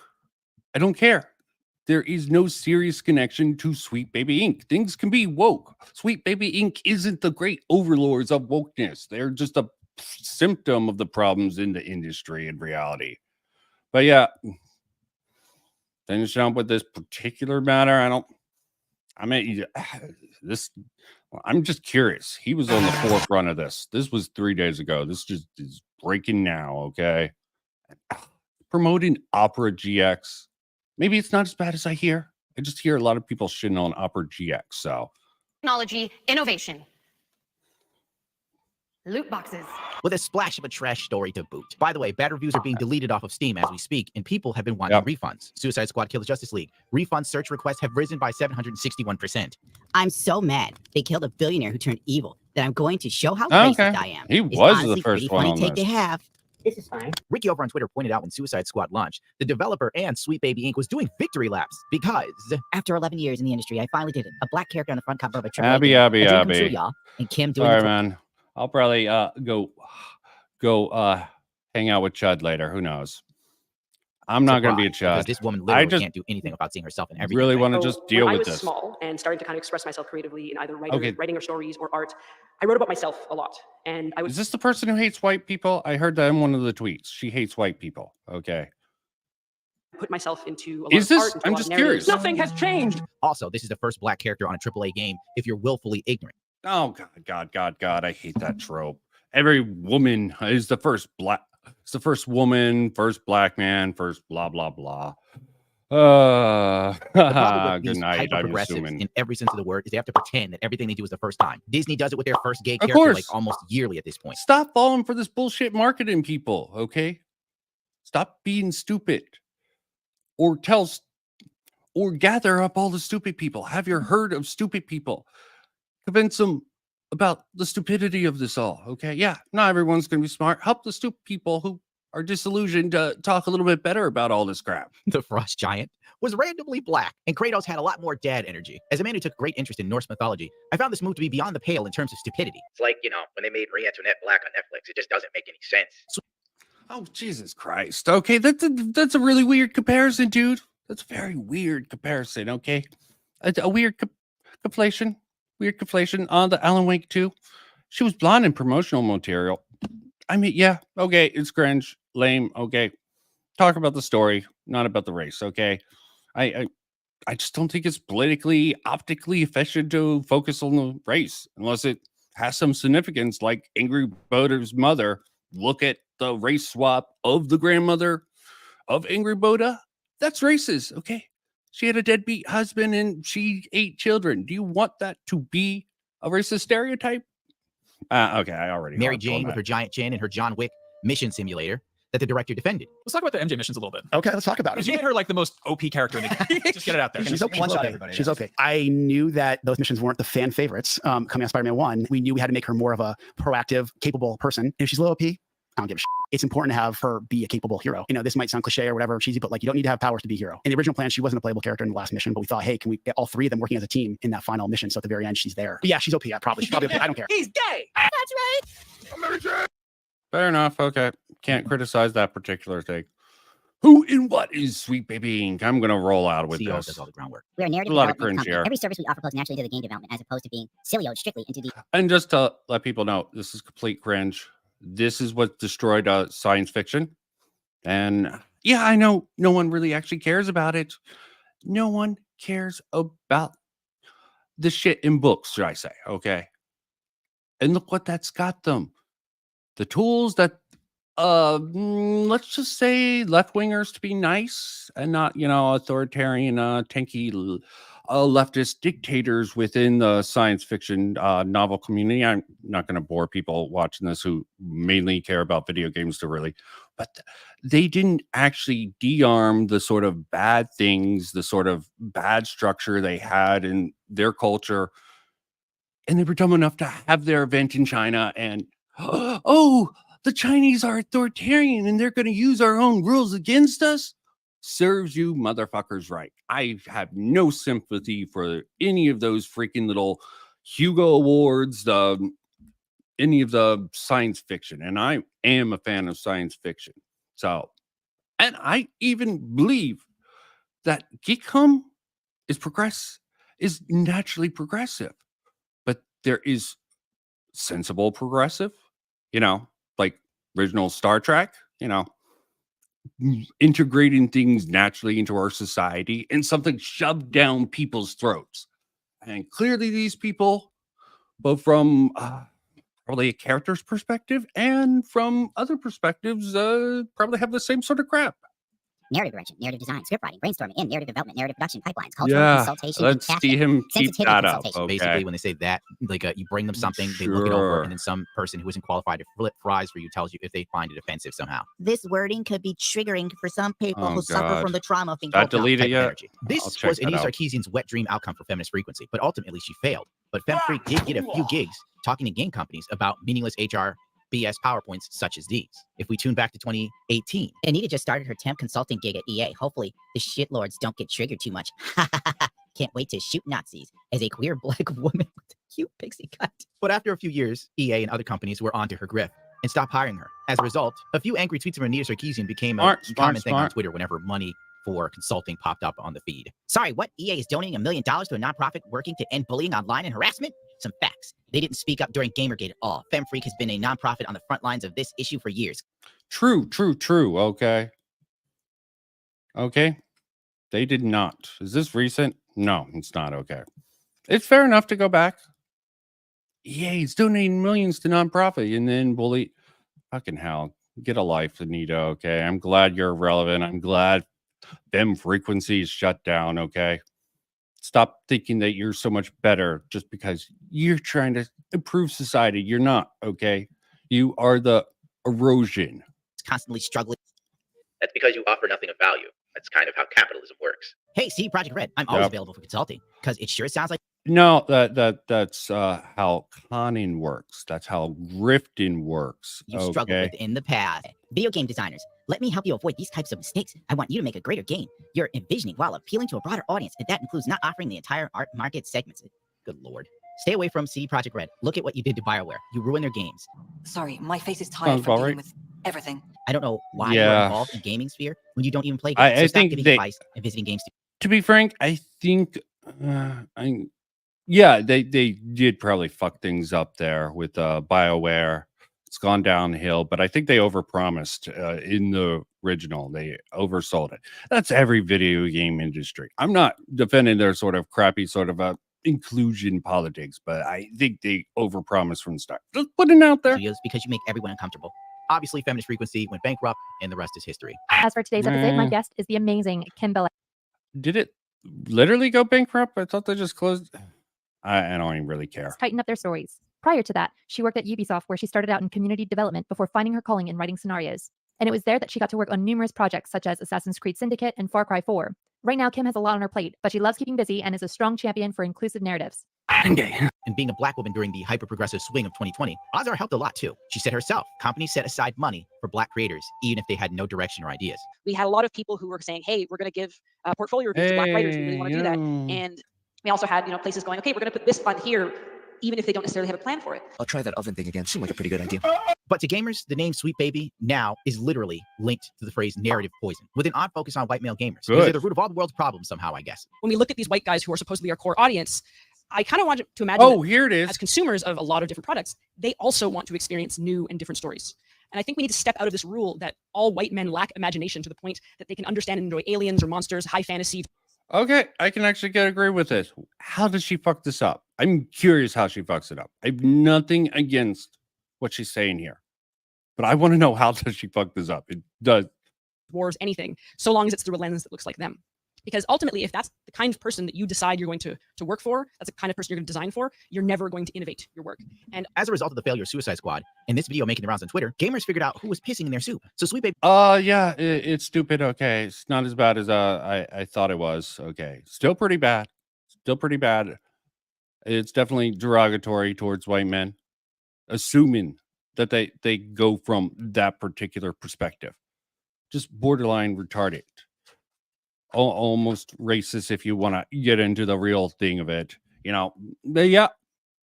I don't care. There is no serious connection to Sweet Baby Inc. Things can be woke. Sweet Baby Inc. isn't the great overlords of wokeness. They're just a symptom of the problems in the industry in reality. But yeah, finish up with this particular matter. I'm just curious. He was on the forefront of this. This was 3 days ago. This just is breaking now. Okay. Promoting Opera GX. Maybe it's not as bad as I hear. I just hear a lot of people shitting on Opera GX. So Technology, innovation. Loot boxes. With a splash of a trash story to boot. By the way, bad reviews are being deleted off of Steam as we speak, and people have been wanting refunds. Suicide Squad Kills Justice League. Refund search requests have risen by 761%. I'm so mad they killed a billionaire who turned evil that I'm going to show how racist I am. He It's was honestly the first pretty one funny on take this. to have. This is fine. Ricky over on Twitter pointed out when Suicide Squad launched, the developer and Sweet Baby Inc. was doing victory laps because after 11 years in the industry, I finally did it. A black character on the front cover of a AAA Abby, game. Abby, A dream come Abby. true, y'all. And Kim doing Sorry, the man. I'll probably go hang out with Chud later. Who knows? I'm not going to be a because Chud. this woman I literally just can't do anything without seeing herself in everything. really want to So just deal when with I was this. small and starting to kind of express myself creatively in either Okay. writing or stories or art, I wrote about myself a lot. And I would Is this the person who hates white people? I heard that in one of the tweets. She hates white people. Okay. put myself into a lot Is of this- art, into I'm a lot of just narratives. curious. Nothing has changed. Also, this is the first black character on a AAA game if you're willfully ignorant. Oh God. I hate that trope. Every woman is the first black. It's the first woman, first black man, first blah blah blah. The problem with Good these night. I'm hyper-progressives assuming. in every sense of the word is they have to pretend that everything they do is the first time. Disney does it with their first gay Of character course. like almost yearly at this point. Stop falling for this bullshit marketing, people. Okay, stop being stupid, or or gather up all the stupid people. Have your herd of stupid people. Convince them about the stupidity of this all. Okay, yeah, not everyone's going to be smart. Help the stupid people who are disillusioned to talk a little bit better about all this crap. The Frost Giant was randomly black, and Kratos had a lot more dad energy. As a man who took great interest in Norse mythology, I found this move to be beyond the pale in terms of stupidity. It's like, when they made Marie Antoinette black on Netflix. It just doesn't make any sense. Oh, Jesus Christ. Okay, that's a really weird comparison, dude. That's a very weird comparison, okay? A weird conflation. Weird conflation on the Alan Wake 2. She was blonde in promotional material. I mean, yeah, okay, it's cringe, lame, okay. Talk about the story, not about the race, okay? I just don't think it's politically, optically efficient to focus on the race unless it has some significance, like Angry Boda's mother. Look at the race swap of the grandmother of Angry Boda. That's racist, okay? She had a deadbeat husband and she ate children. Do you want that to be a racist stereotype? Okay, I already. Mary Jane with her giant chin and her John Wick mission simulator that the director defended. Let's talk about the MJ missions a little bit. Okay, let's talk about it. She made her like the most OP character in the game. Just get it out there. She's okay. One shot okay. everybody. She's okay. I knew that those missions weren't the fan favorites coming out Spider-Man 1. We knew we had to make her more of a proactive, capable person. And if she's low OP, I don't give a shit. It's important to have her be a capable hero. This might sound cliche or whatever, cheesy, but like you don't need to have powers to be a hero. In the original plan, she wasn't a playable character in the last mission, but we thought, hey, can we get all three of them working as a team in that final mission? So at the very end, she's there. But yeah, she's OP. She's probably OP. I don't care. He's gay. That's right. Fair enough. Okay. Can't criticize that particular thing. Who and what is Sweet Baby Inc? I'm going to roll out with CEO this. does all the groundwork. We are a narrative A lot of development cringe company. here. Every service we offer plugs naturally into the game development as opposed to being siloed strictly into the... And just to let people know, this is complete cringe. This is what destroyed science fiction. And yeah, I know no one really actually cares about it. No one cares about the shit in books, should I say. Okay. And look what that's got them. The tools that, let's just say left-wingers to be nice and not, authoritarian, tanky leftist dictators within the science fiction novel community. I'm not going to bore people watching this who mainly care about video games to really, but they didn't actually de-arm the sort of bad things, the sort of bad structure they had in their culture. And they were dumb enough to have their event in China and, oh, the Chinese are authoritarian and they're going to use our own rules against us. Serves you motherfuckers right. I have no sympathy for any of those freaking little Hugo Awards, any of the science fiction. And I am a fan of science fiction. So, and I even believe that Geekum is naturally progressive. But there is sensible progressive, like original Star Trek, integrating things naturally into our society and something shoved down people's throats. And clearly these people, both from probably a character's perspective and from other perspectives, probably have the same sort of crap. Narrative direction, narrative design, script writing, brainstorming, and narrative development, narrative production, pipelines, cultural Yeah, consultation, let's and see him keep sensitivity that up. consultation. Okay. Basically, when they say that, like you bring them something, they look it over, Sure. and then some person who isn't qualified to flip fries for you tells you if they find it offensive somehow. This wording could be triggering for some people Oh, who suffer God. from the trauma of being That called out. deleted Type of yet? energy. This I'll check was that Anita out. Sarkeesian's wet dream outcome for Feminist Frequency, but ultimately she failed. But FemFreak did get a few gigs talking to game companies about meaningless HR BS PowerPoints such as these. If we tune back to 2018, Anita just started her temp consulting gig at EA. Hopefully, the shitlords don't get triggered too much. Can't wait to shoot Nazis as a queer black woman with a cute pixie cut. but after a few years, EA and other companies were onto her grift and stopped hiring her. As a result, a few angry tweets from Anita Sarkeesian became a common thing on Twitter whenever money for consulting popped up on the feed. Sorry, what? EA is donating $1 million to a nonprofit working to end bullying online and harassment? Some facts. They didn't speak up during Gamergate at all. FemFreak has been a nonprofit on the front lines of this issue for years. True. Okay. They did not. Is this recent? No, it's not. Okay. It's fair enough to go back. EA's donating millions to nonprofit and then bully. Fucking hell. Get a life, Anita. Okay. I'm glad you're relevant. I'm glad Them frequencies shut down, okay? Stop thinking that you're so much better just because you're trying to improve society. You're not, okay? You are the erosion. It's constantly struggling. That's because you offer nothing of value. That's kind of how capitalism works. Hey, CD Projekt Red, I'm always Yep. available for consulting because it sure sounds like No, that's how conning works. That's how grifting works. you've struggled Okay. with in the past. Video game designers, let me help you avoid these types of mistakes. I want you to make a greater game. You're envisioning while appealing to a broader audience, and that includes not offering the entire art market segments. Good lord. Stay away from CD Projekt Red. Look at what you did to BioWare. You ruined their games. Sorry, my face is Sounds tired from about dealing right. with everything. I don't know why you're Yeah. involved in gaming sphere when you don't even play games. I So stop think giving they- advice and visiting games. To be frank, I think yeah, they did probably fuck things up there with BioWare. It's gone downhill, but I think they overpromised in the original. They oversold it. That's every video game industry. I'm not defending their sort of crappy sort of inclusion politics, but I think they overpromised from the start. Just putting it out there. Studios because you make everyone uncomfortable. Obviously, Feminist Frequency went bankrupt, and the rest is history. As for today's episode, my Mm. guest is the amazing Kim Bell. Did it literally go bankrupt? I thought they just closed. I don't even really care. Tighten up their stories. Prior to that, she worked at Ubisoft, where she started out in community development before finding her calling in writing scenarios. And it was there that she got to work on numerous projects such as Assassin's Creed Syndicate and Far Cry 4. Right now, Kim has a lot on her plate, but she loves keeping busy and is a strong champion for inclusive narratives. And being a black woman during the hyper-progressive swing of 2020, Azar helped a lot too. She said herself, companies set aside money for black creators, even if they had no direction or ideas. We had a lot of people who were saying, hey, we're going to give portfolio reviews to black writers. We really want to do that. And we also had, places going, okay, we're going to put this fund here, even if they don't necessarily have a plan for it. I'll try that oven thing again. Seemed like a pretty good idea. But to gamers, the name Sweet Baby now is literally linked to the phrase narrative poison, with an odd focus on white male gamers. Because they're the root of all the world's problems somehow, I guess. When we look at these white guys who are supposedly our core audience, I kind of want to imagine Oh, that here it is. as consumers of a lot of different products, they also want to experience new and different stories. And I think we need to step out of this rule that all white men lack imagination to the point that they can understand and enjoy aliens or monsters, high fantasy. Okay, I can actually agree with this. How does she fuck this up? I'm curious how she fucks it up. I have nothing against what she's saying here, but I want to know how does she fuck this up? It does. Wars, anything, so long as it's through a lens that looks like them. Because ultimately, if that's the kind of person that you decide you're going to work for, that's the kind of person you're going to design for, you're never going to innovate your work. And as a result of the failure of Suicide Squad, and this video making the rounds on Twitter, gamers figured out who was pissing in their soup. So Sweet Baby. Yeah, it's stupid. Okay, it's not as bad as I thought it was. Okay, still pretty bad. Still pretty bad. It's definitely derogatory towards white men, assuming that they go from that particular perspective. Just borderline retarded. Almost racist if you want to get into the real thing of it. But yeah,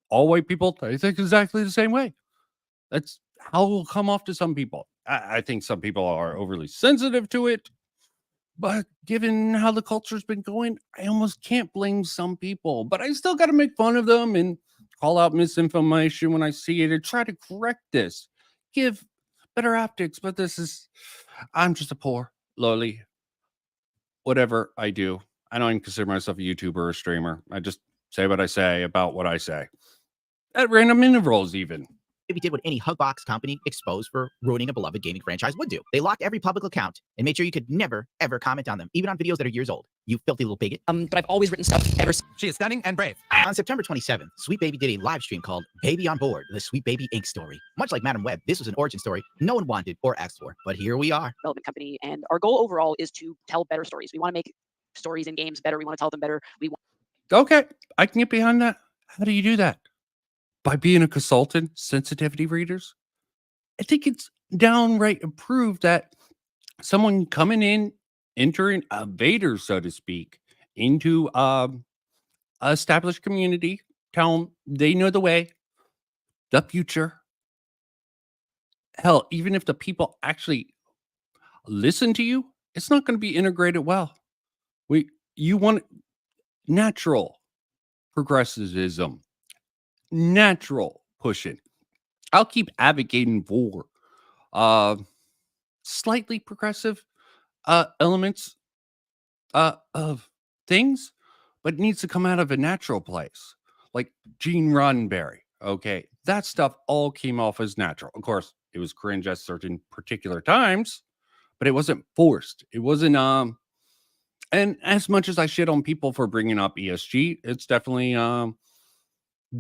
all white people, they think exactly the same way. That's how it will come off to some people. I think some people are overly sensitive to it, but given how the culture's been going, I almost can't blame some people. But I still got to make fun of them and call out misinformation when I see it and try to correct this, give better optics. But I'm just a poor, lowly, whatever I do. I don't even consider myself a YouTuber or a streamer. I just say what I say about what I say at random intervals, even. Baby did what any Hugbox company exposed for ruining a beloved gaming franchise would do. They locked every public account and made sure you could never, ever comment on them, even on videos that are years old. You filthy little bigot. But I've always written stuff ever since. She is stunning and brave. On September 27th, Sweet Baby did a live stream called Baby on Board, the Sweet Baby Inc. story. Much like Madam Web, this was an origin story no one wanted or asked for, but here we are. Development company, and our goal overall is to tell better stories. We want to make stories and games better. We want to tell them better. Okay, I can get behind that. How do you do that? By being a consultant, sensitivity readers? I think it's downright approved that someone coming in, entering a Vader, so to speak, into established community, tell them they know the way, the future. Hell, even if the people actually listen to you, it's not going to be integrated well. You want natural progressivism, natural pushing. I'll keep advocating for slightly progressive elements of things, but it needs to come out of a natural place, like Gene Roddenberry. Okay, that stuff all came off as natural. Of course, it was cringe at certain particular times, but it wasn't forced. It wasn't And as much as I shit on people for bringing up ESG, it's definitely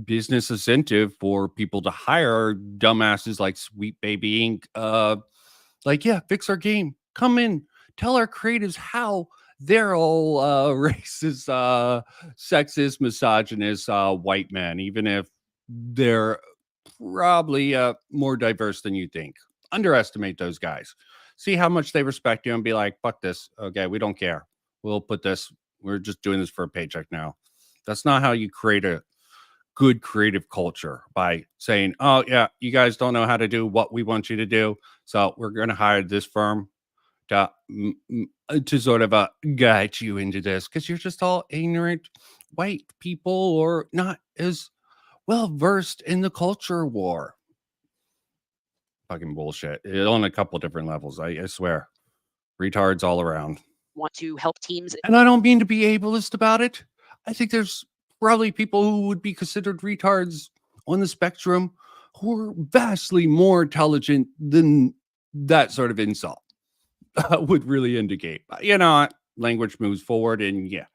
business incentive for people to hire dumbasses like Sweet Baby Inc. Like, yeah, fix our game. Come in, tell our creatives how they're all racist, sexist, misogynist white men, even if they're probably more diverse than you think. Underestimate those guys. See how much they respect you and be like, fuck this. Okay, we don't care. We'll put this. We're just doing this for a paycheck now. That's not how you create a good creative culture, by saying, oh, yeah, you guys don't know how to do what we want you to do. So we're going to hire this firm to sort of guide you into this because you're just all ignorant white people or not as well versed in the culture war. Fucking bullshit. On a couple different levels. I swear. Retards all around. Want to help teams. And I don't mean to be ableist about it. I think there's probably people who would be considered retards on the spectrum who are vastly more intelligent than that sort of insult would really indicate. But, you know, language moves forward, and yeah,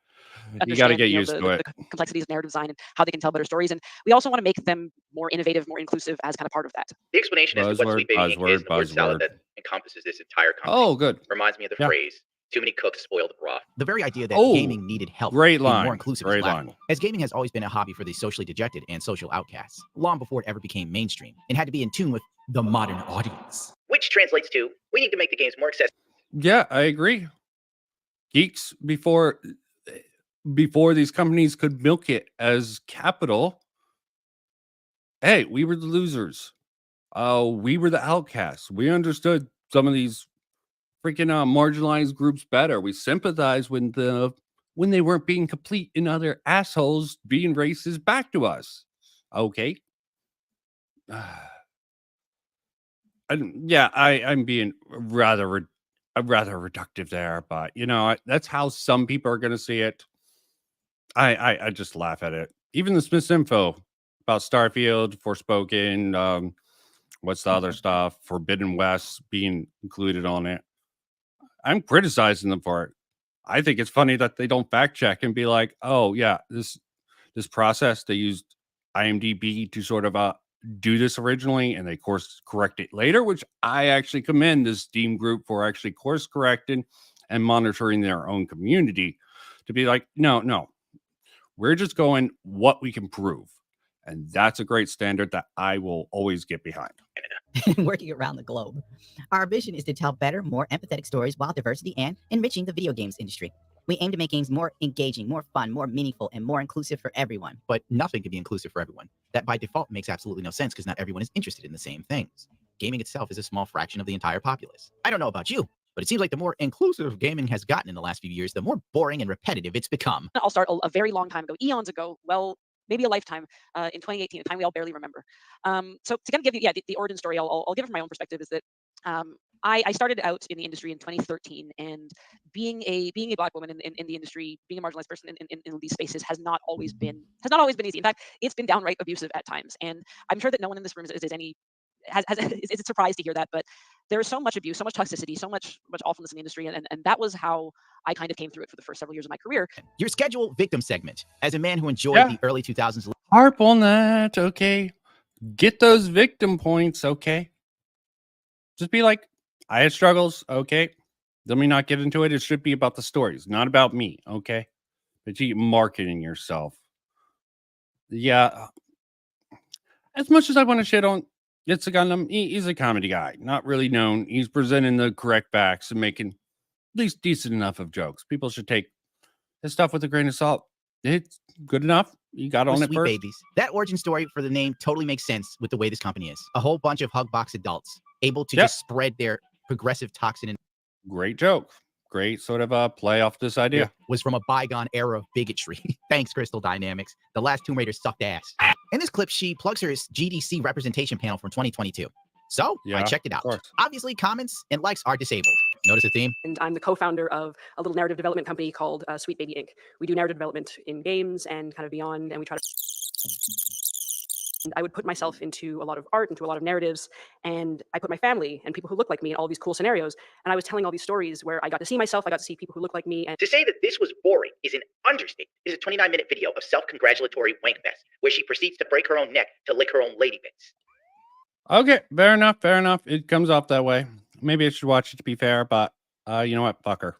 you got to get used to it. The complexities of narrative design and how they can tell better stories. And we also want to make them more innovative, more inclusive as kind of part of that. The explanation as to what Sweet Baby Inc. is, the word salad that encompasses this entire company. Oh, good. Reminds me of the phrase, too many cooks spoil the broth. The very idea that Oh, gaming needed help great being line, more inclusive great is line. laughable, as gaming has always been a hobby for the socially dejected and social outcasts, long before it ever became mainstream, and had to be in tune with the modern audience. Which translates to, we need to make the games more accessible. Yeah, I agree. Geeks before these companies could milk it as capital. Hey, we were the losers. We were the outcasts. We understood some of these freaking marginalized groups better. We sympathized when they weren't being complete and other assholes being racist back to us. Okay. I'm being rather reductive there, but you know, that's how some people are going to see it. I just laugh at it. Even the Smiths info about Starfield, Forspoken, what's the other stuff, Forbidden West being included on it. I'm criticizing them for it. I think it's funny that they don't fact check and be like, oh yeah, this process, they used IMDb to sort of do this originally, and they course correct it later, which I actually commend this Steam group for actually course correcting and monitoring their own community to be like, no, we're just going what we can prove. And that's a great standard that I will always get behind. Working around the globe. Our vision is to tell better, more empathetic stories while diversity and enriching the video games industry. We aim to make games more engaging, more fun, more meaningful, and more inclusive for everyone. But nothing can be inclusive for everyone. That by default makes absolutely no sense because not everyone is interested in the same things. Gaming itself is a small fraction of the entire populace. I don't know about you, but it seems like the more inclusive gaming has gotten in the last few years, the more boring and repetitive it's become. I'll start a very long time ago, eons ago, well, maybe a lifetime, in 2018, a time we all barely remember. So to kind of give you, the origin story, I'll give it from my own perspective, is that I started out in the industry in 2013, and being a Black woman in the industry, being a marginalized person in these spaces has not always been easy. In fact, it's been downright abusive at times, and I'm sure that no one in this room is surprised to hear that. But there is so much abuse, so much toxicity, so much awfulness in the industry, and that was how I kind of came through it for the first several years of my career. Your scheduled victim segment, as a man who enjoyed the early 2000s. Harp on that, okay? Get those victim points, okay? Just be like, I had struggles, okay? Let me not get into it. It should be about the stories, not about me, okay? But you marketing yourself. Yeah. As much as I want to shit on It's a Gundam, he's a comedy guy, not really known. He's presenting the correct facts and making at least decent enough of jokes. People should take his stuff with a grain of salt. It's good enough. You got on it Sweet first. Babies. That origin story for the name totally makes sense with the way this company is. A whole bunch of hugbox adults able to just spread their progressive toxin. And great joke. Great sort of play off this idea. Was from a bygone era of bigotry. Thanks, Crystal Dynamics. The last Tomb Raider sucked ass. In this clip, she plugs her GDC representation panel from 2022. So I checked it out. Obviously, comments and likes are disabled. Notice the theme? And I'm the co-founder of a little narrative development company called Sweet Baby Inc. We do narrative development in games and kind of beyond, and we try to I would put myself into a lot of art, into a lot of narratives, and I put my family and people who look like me in all these cool scenarios. And I was telling all these stories where I got to see myself, I got to see people who look like me. And to say that this was boring is an understatement. It is a 29-minute video of self-congratulatory wank fest, where she proceeds to break her own neck to lick her own lady bits. Okay, fair enough. Fair enough. It comes off that way. Maybe I should watch it to be fair, but you know what? Fuck her.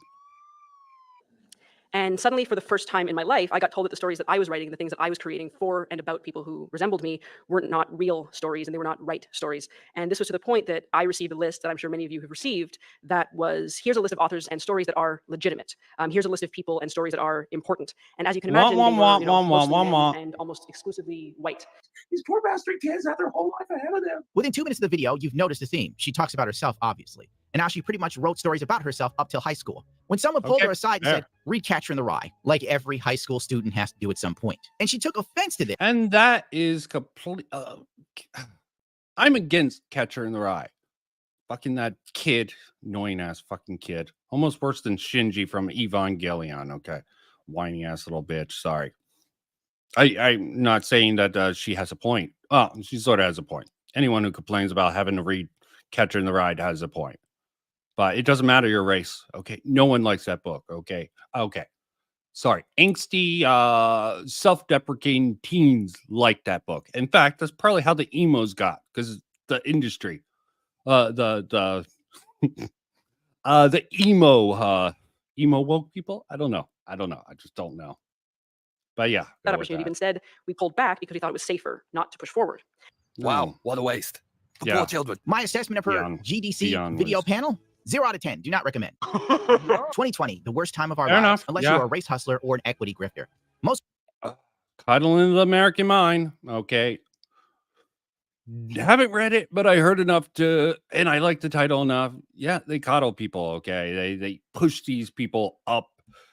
And suddenly, for the first time in my life, I got told that the stories that I was writing, the things that I was creating for and about people who resembled me, were not real stories and they were not right stories. And this was to the point that I received a list that I'm sure many of you have received that was, here's a list of authors and stories that are legitimate. Here's a list of people and stories that are important. And as you can imagine, they were, mostly men and almost exclusively white. These poor bastard kids have their whole life ahead of them. Within 2 minutes of the video, you've noticed a theme. She talks about herself, obviously. And now she pretty much wrote stories about herself up till high school. When someone pulled her aside and said, read Catcher in the Rye, like every high school student has to do at some point. And she took offense to this. And that is complete. I'm against Catcher in the Rye. Fucking that kid, annoying ass fucking kid. Almost worse than Shinji from Evangelion. Okay. Whiny ass little bitch. Sorry. I'm not saying that she has a point. Well, she sort of has a point. Anyone who complains about having to read Catcher in the Rye has a point. But it doesn't matter your race. Okay. No one likes that book. Okay. Okay. Sorry. Angsty, self-deprecating teens like that book. In fact, that's probably how the emos got, because the industry. The emo woke people. I don't know. I just don't know. But yeah, That opportunity. Instead, we pulled back because we thought it was safer not to push forward. Wow, what a waste. For Yeah. poor children. My assessment of her Beyond- GDC beyond video waste. panel, 0 out of 10. Do not recommend. 2020, the worst time of our Fair lives, enough, unless yeah. you're a race hustler or an equity grifter. Most Cuddle in the American Mind. Okay. Haven't read it, but I heard enough to, and I like the title enough. Yeah, they coddle people. Okay. They push these people up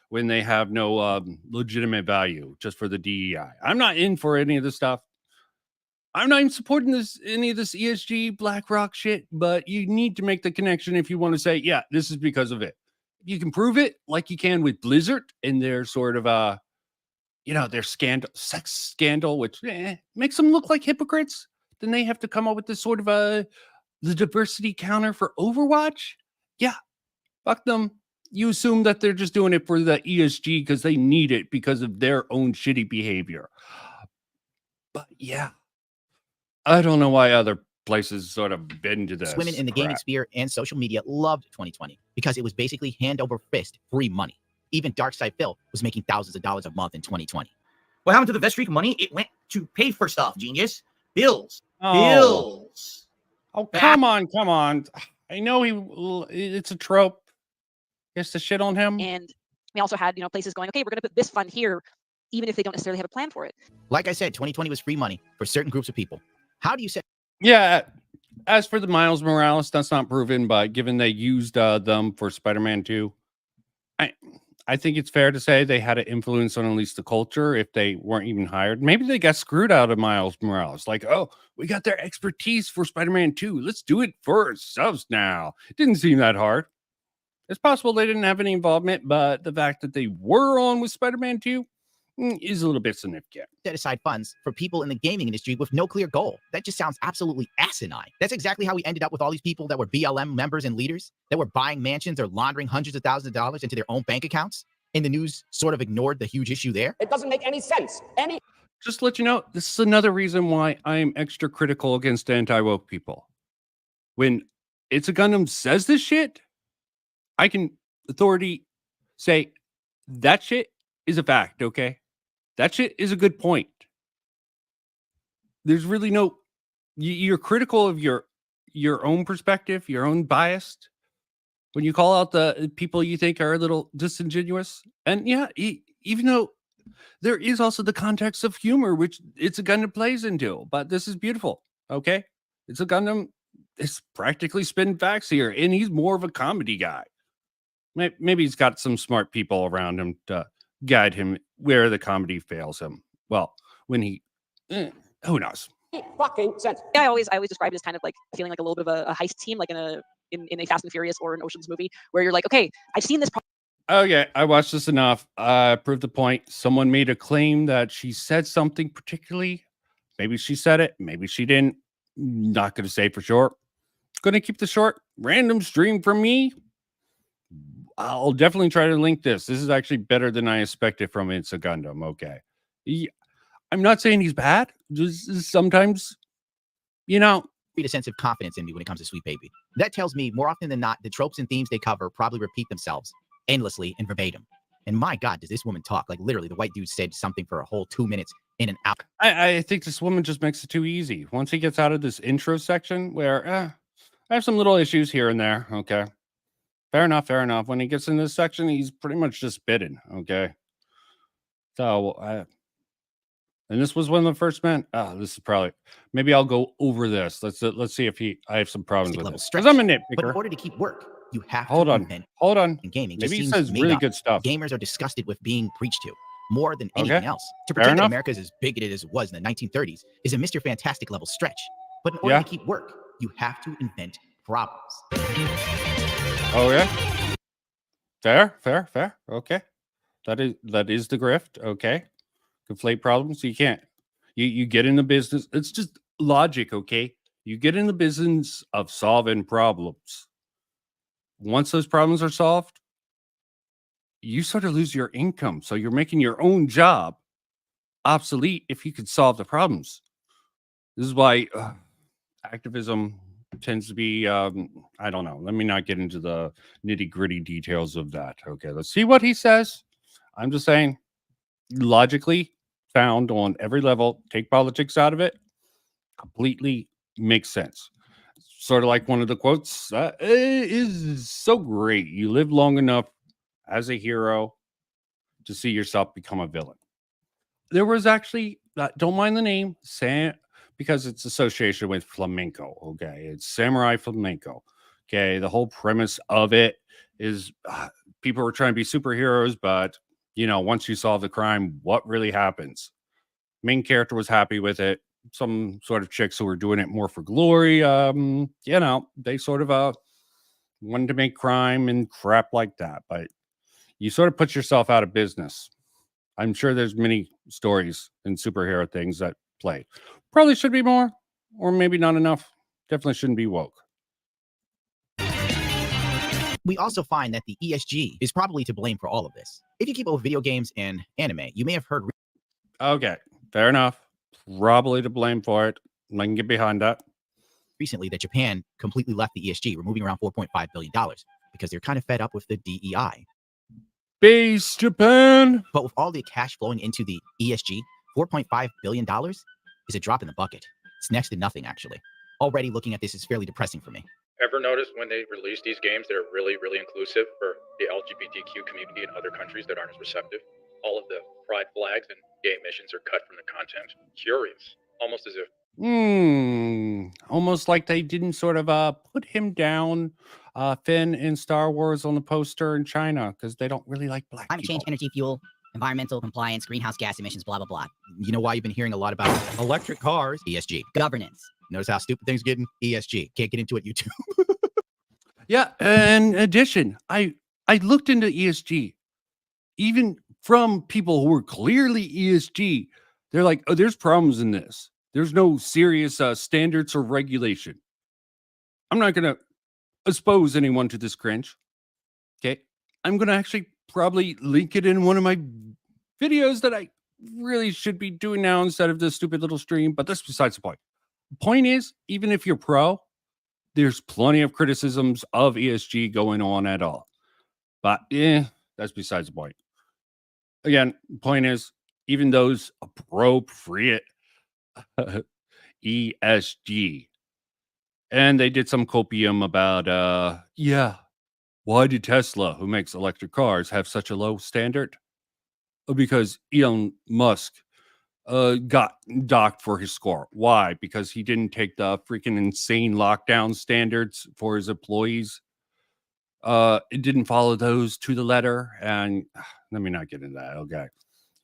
when they have no legitimate value just for the DEI. I'm not in for any of this stuff. I'm not even supporting any of this ESG BlackRock shit, but you need to make the connection if you want to say, yeah, this is because of it. You can prove it like you can with Blizzard and their sort of their sex scandal, which makes them look like hypocrites. Then they have to come up with this sort of the diversity counter for Overwatch. Yeah, fuck them. You assume that they're just doing it for the ESG because they need it because of their own shitty behavior. But yeah, I don't know why other places sort of bend to this. women in the gaming crap. sphere and social media loved 2020 because it was basically hand over fist free money. Even Darkside Phil was making thousands of dollars a month in 2020. What happened to the Vestreak money? It went to pay for stuff, genius. Bills. Oh. Bills. Oh, come on. I know it's a trope. Gets to shit on him. And we also had, places going, okay, we're going to put this fund here, even if they don't necessarily have a plan for it. Like I said, 2020 was free money for certain groups of people. How do you say? Yeah. As for the Miles Morales, that's not proven, but given they used them for Spider-Man 2, I think it's fair to say they had an influence on at least the culture if they weren't even hired. Maybe they got screwed out of Miles Morales. Like, oh, we got their expertise for Spider-Man 2. Let's do it for ourselves now. It didn't seem that hard. It's possible they didn't have any involvement, but the fact that they were on with Spider-Man 2 is a little bit significant. Set aside funds for people in the gaming industry with no clear goal. That just sounds absolutely asinine. That's exactly how we ended up with all these people that were BLM members and leaders that were buying mansions or laundering hundreds of thousands of dollars into their own bank accounts. And the news sort of ignored the huge issue there. It doesn't make any sense. Just to let you know, this is another reason why I'm extra critical against anti-woke people. When It's a Gundam says this shit, I can authority say that shit is a fact, okay? That shit is a good point. There's really no, you're critical of your own perspective, your own bias. When you call out the people you think are a little disingenuous. And yeah, even though there is also the context of humor, which It's a Gundam plays into, but this is beautiful, okay? It's a Gundam, it's practically spin facts here, and he's more of a comedy guy. Maybe he's got some smart people around him to guide him where the comedy fails him. Well, when he, who knows? Fucking sense. Yeah, I always describe it as kind of like feeling like a little bit of a heist team, like in a Fast and Furious or an Ocean's movie, where you're like, okay, I've seen this. Okay, I watched this enough. Proved the point. Someone made a claim that she said something particularly Maybe she said it. Maybe she didn't. Not going to say for sure. Going to keep the short. Random stream from me. I'll definitely try to link this. This is actually better than I expected from Insta Gundam. Okay. I'm not saying he's bad. Just sometimes, you know. A sense of confidence in me when it comes to Sweet Baby. That tells me more often than not, the tropes and themes they cover probably repeat themselves endlessly and verbatim. And my God, does this woman talk? Like literally, the white dude said something for a whole 2 minutes in and out. I think this woman just makes it too easy. Once he gets out of this intro section where I have some little issues here and there. Okay. Fair enough. Fair enough. When he gets in this section, he's pretty much just bitten. Okay. So, and this was one of the first men. This is probably, maybe I'll go over this. Let's see if I have some problems with this. Because I'm a nitpicker. But in order to keep work, you have hold to on. invent Hold on. in gaming. Maybe he Just says seems really made good up. stuff. Gamers are disgusted with being preached to more than Okay. anything else. To Fair pretend that enough. America is as bigoted as it was in the 1930s is a Mr. Fantastic level stretch. But in order Yeah. to keep work, you have to invent problems. Oh yeah. Fair. Okay. That is the grift. Okay. Conflate problems. You can't. You get in the business. It's just logic, okay? You get in the business of solving problems. Once those problems are solved, you sort of lose your income. So you're making your own job obsolete if you could solve the problems. This is why activism tends to be, I don't know. Let me not get into the nitty gritty details of that. Okay, let's see what he says. I'm just saying, logically found on every level, take politics out of it, completely makes sense. Sort of like one of the quotes is so great. You live long enough as a hero to see yourself become a villain. There was actually, don't mind the name, Sam, because it's association with flamenco. Okay, it's Samurai Flamenco. Okay, the whole premise of it is people were trying to be superheroes, but you know, once you solve the crime, what really happens? Main character was happy with it. Some sort of chicks who were doing it more for glory, you know, they sort of wanted to make crime and crap like that. But you sort of put yourself out of business. I'm sure there's many stories and superhero things that play. Probably should be more, or maybe not enough. Definitely shouldn't be woke. We also find that the ESG is probably to blame for all of this. If you keep up with video games and anime, you may have heard. Okay, fair enough. Probably to blame for it. I can get behind that. Recently, that Japan completely left the ESG, removing around $4.5 billion because they're kind of fed up with the DEI. Base Japan. But with all the cash flowing into the ESG, $4.5 billion is a drop in the bucket. It's next to nothing, actually. Already looking at this is fairly depressing for me. Ever notice when they release these games, they're really, really inclusive for the LGBTQ community in other countries that aren't as receptive? All of the pride flags and gay missions are cut from the content. Curious. Almost as if almost like they didn't sort of put him down, Finn in Star Wars on the poster in China because they don't really like black Climate people. change, energy, fuel, environmental compliance, greenhouse gas emissions, blah, blah, blah. You know why you've been hearing a lot about electric cars? ESG. Governance. Notice how stupid things getting? ESG. Can't get into it, YouTube. Yeah, in addition, I looked into ESG, even from people who were clearly ESG. They're like, oh, there's problems in this. There's no serious standards or regulation. I'm not going to expose anyone to this cringe. Okay. I'm going to actually probably link it in one of my videos that I really should be doing now instead of this stupid little stream, but that's besides the point. Point is, even if you're pro, there's plenty of criticisms of ESG going on at all. But that's besides the point. Again, point is, even those appropriate ESG, and they did some copium about why did Tesla, who makes electric cars, have such a low standard? Because Elon Musk got docked for his score. Why? Because he didn't take the freaking insane lockdown standards for his employees. It didn't follow those to the letter. And let me not get into that. Okay.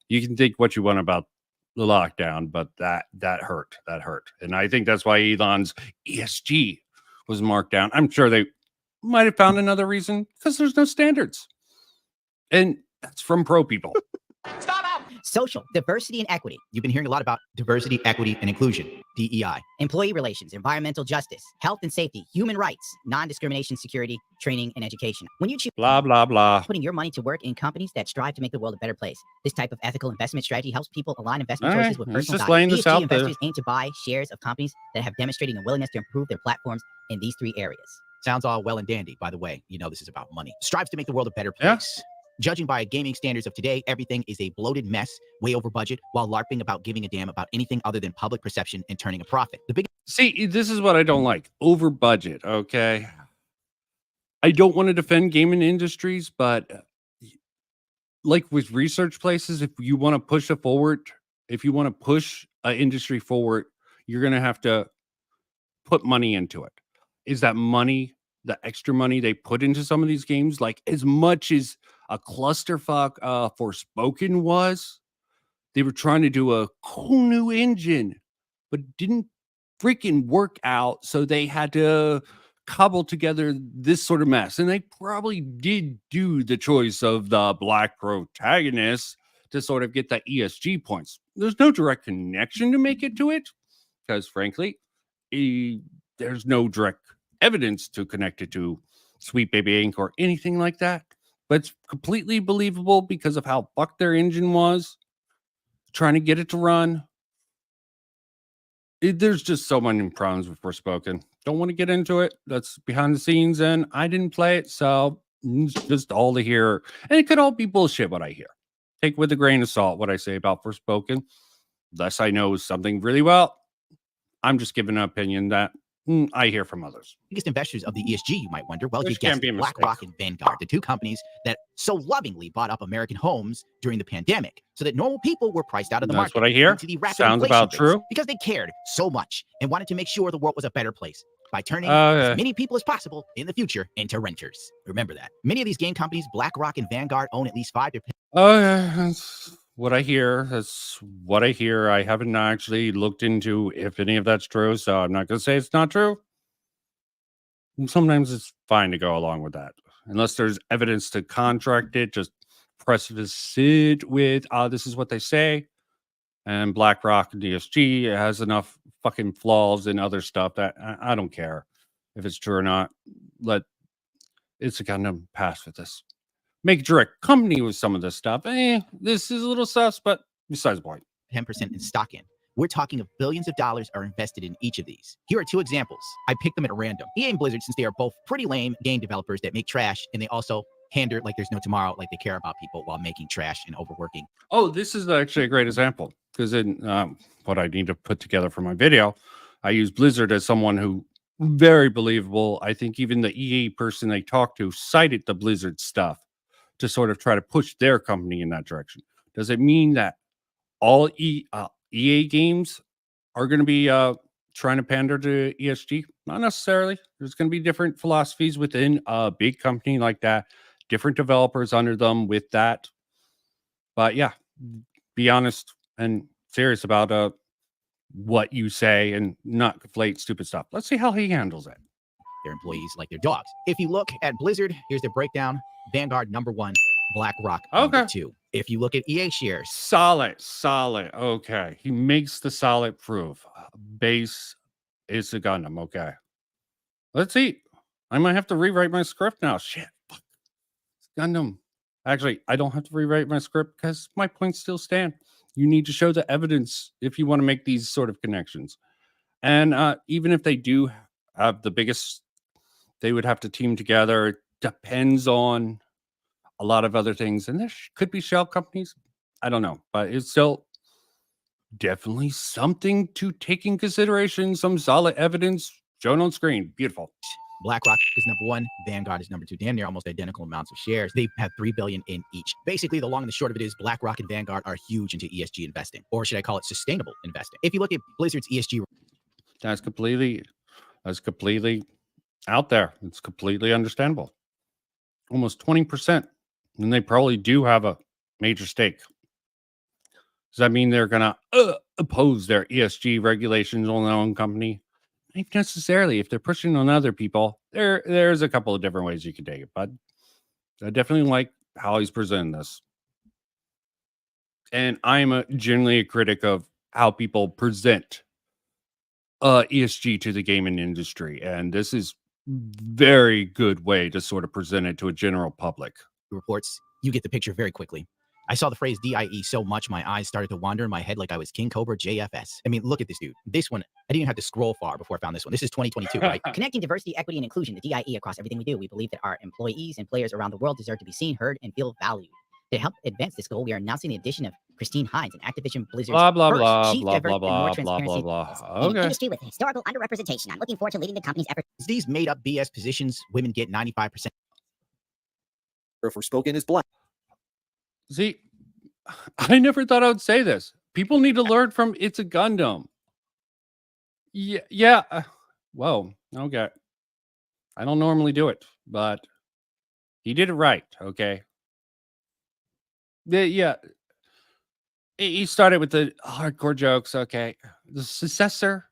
You can think what you want about the lockdown, but that hurt. That hurt. And I think that's why Elon's ESG was marked down. I'm sure they might have found another reason because there's no standards. And that's from pro people. Social, diversity and equity. You've been hearing a lot about diversity, equity, and inclusion, DEI. Employee relations, environmental justice, health and safety, human rights, non-discrimination, security, training, and education. When you choose Blah, blah, blah. putting your money to work in companies that strive to make the world a better place, this type of ethical investment strategy helps people align investment All choices right, with let's personal just values. laying this ESG out there. investors aim to buy shares of companies that have demonstrated a willingness to improve their platforms in these 3 areas. Sounds all well and dandy. By the way, you know this is about money. Strives to make the world a better place. Judging by gaming standards of today, everything is a bloated mess, way over budget, while LARPing about giving a damn about anything other than public perception and turning a profit. The big See, this is what I don't like. Over budget, okay? I don't want to defend gaming industries, but like with research places, if you want to push it forward, if you want to push an industry forward, you're going to have to put money into it. Is that money, the extra money they put into some of these games, like as much as a clusterfuck Forspoken was? They were trying to do a cool new engine, but didn't freaking work out. So they had to cobble together this sort of mess. And they probably did do the choice of the black protagonist to sort of get the ESG points. There's no direct connection to make it to it, because frankly, there's no direct evidence to connect it to Sweet Baby Inc. or anything like that. But it's completely believable because of how fucked their engine was, trying to get it to run. There's just so many problems with Forspoken. Don't want to get into it. That's behind the scenes, and I didn't play it, so it's just all to hear. And it could all be bullshit what I hear. Take with a grain of salt what I say about Forspoken. Unless I know something really well, I'm just giving an opinion that I hear from others. biggest investors of the ESG, you might wonder. Well, you Which can guessed be a it, mistake. BlackRock and Vanguard, the 2 companies that so lovingly bought up American homes during the pandemic so that normal people were priced out of the That's market. what I hear. due to the rapid Sounds inflation about rates, true. Because they cared so much and wanted to make sure the world was a better place by turning Okay. as many people as possible in the future into renters. Remember that. Many of these game companies, BlackRock and Vanguard, own at least 5 to Oh, yeah, that's what I hear. That's what I hear. I haven't actually looked into if any of that's true, so I'm not going to say it's not true. And sometimes it's fine to go along with that. Unless there's evidence to contract it, just press it with, this is what they say. And BlackRock and DSG has enough fucking flaws and other stuff that I don't care if it's true or not. It's a kind of pass with this. Make a direct company with some of this stuff. This is a little sus, but besides the point. 10% in stock in. We're talking of billions of dollars are invested in each of these. Here are 2 examples. I picked them at random. EA and Blizzard, since they are both pretty lame game developers that make trash, and they also pander like there's no tomorrow, like they care about people while making trash and overworking. Oh, this is actually a great example, because in what I need to put together for my video, I use Blizzard as someone who very believable. I think even the EA person they talked to cited the Blizzard stuff to sort of try to push their company in that direction. Does it mean that all EA games are going to be trying to pander to ESG? Not necessarily. There's going to be different philosophies within a big company like that, different developers under them with that. But yeah, be honest and serious about what you say and not conflate stupid stuff. Let's see how he handles it. Their employees like their dogs. If you look at Blizzard, here's their breakdown. Vanguard number 1, BlackRock number 2. If you look at EA shares, solid. Okay, he makes the solid proof. Base is a Gundam. Okay, let's see. I might have to rewrite my script now. Shit, fuck. It's Gundam. Actually, I don't have to rewrite my script because my points still stand. You need to show the evidence if you want to make these sort of connections. And even if they do have the biggest, they would have to team together. It depends on a lot of other things. And there could be shell companies. I don't know. But it's still definitely something to take in consideration. Some solid evidence shown on screen. Beautiful. BlackRock is number 1, Vanguard is number 2. Damn near almost identical amounts of shares. They have $3 billion in each. Basically, the long and the short of it is BlackRock and Vanguard are huge into ESG investing, or should I call it sustainable investing? If you look at Blizzard's ESG, That's completely out there. It's completely understandable. Almost 20%. And they probably do have a major stake. Does that mean they're going to oppose their ESG regulations on their own company? Not necessarily. If they're pushing on other people, there's a couple of different ways you can take it. But I definitely like how he's presenting this. and I'm generally a critic of how people present ESG to the gaming industry, and this is very good way to sort of present it to a general public. Reports, you get the picture very quickly. I saw the phrase DIE so much my eyes started to wander in my head like I was King Cobra JFS. I mean, look at this dude. This one, I didn't even have to scroll far before I found this one. This is 2022, right? Connecting diversity, equity, and inclusion, the DIE, across everything we do. We believe that our employees and players around the world deserve to be seen, heard, and feel valued. To help advance this goal, we are announcing the addition of Christine Hines, an Activision Blizzard's Blah blah first blah chief blah diversity blah and more blah blah blah transparency blah. in an Okay. industry with historical underrepresentation. I'm looking forward to leading the company's efforts. These made up BS positions, women get 95%. If we're spoken is black. See, I never thought I would say this. People need to learn from It's a Gundam. Yeah, yeah. Whoa. Okay. I don't normally do it, but he did it right. Okay. Yeah. He started with the hardcore jokes. Okay. The successor,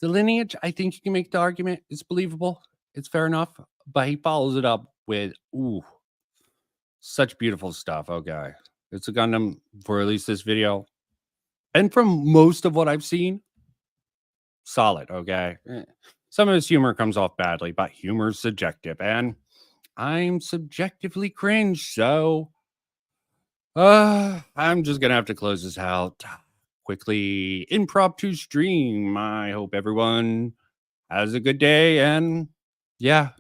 the lineage, I think you can make the argument. It's believable. It's fair enough. But he follows it up with, ooh, such beautiful stuff. Okay. It's a Gundam for at least this video. And from most of what I've seen, solid. Okay. Some of his humor comes off badly, but humor is subjective. And I'm subjectively cringe. So I'm just going to have to close this out quickly. Impromptu stream. I hope everyone has a good day. And yeah,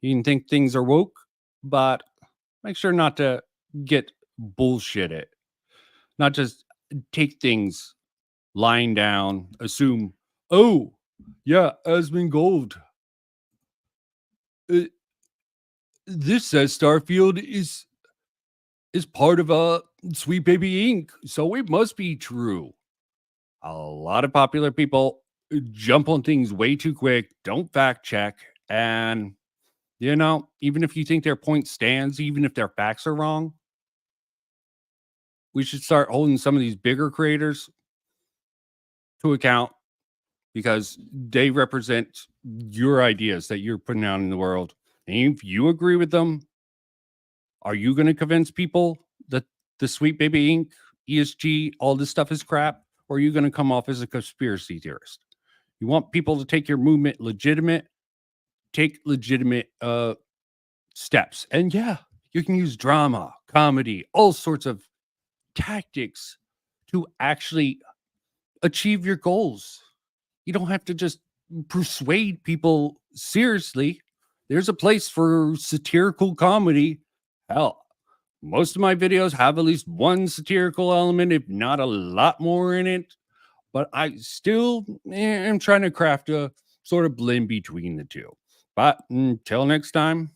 you can think things are woke, but make sure not to get bullshit it. Not just take things lying down, assume, oh, yeah, Asmongold. This says Starfield is part of Sweet Baby Inc., so it must be true. A lot of popular people jump on things way too quick, don't fact check, and you know, even if you think their point stands, even if their facts are wrong, we should start holding some of these bigger creators to account because they represent your ideas that you're putting out in the world. And if you agree with them, are you going to convince people that the Sweet Baby Inc., ESG, all this stuff is crap? Or are you going to come off as a conspiracy theorist? You want people to take your movement legitimate, take legitimate steps. And yeah, you can use drama, comedy, all sorts of tactics to actually achieve your goals. You don't have to just persuade people seriously. There's a place for satirical comedy. Hell, most of my videos have at least one satirical element, if not a lot more in it. But I still am trying to craft a sort of blend between the two. But until next time,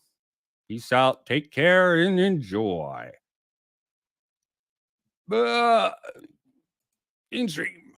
peace out, take care, and enjoy. In stream.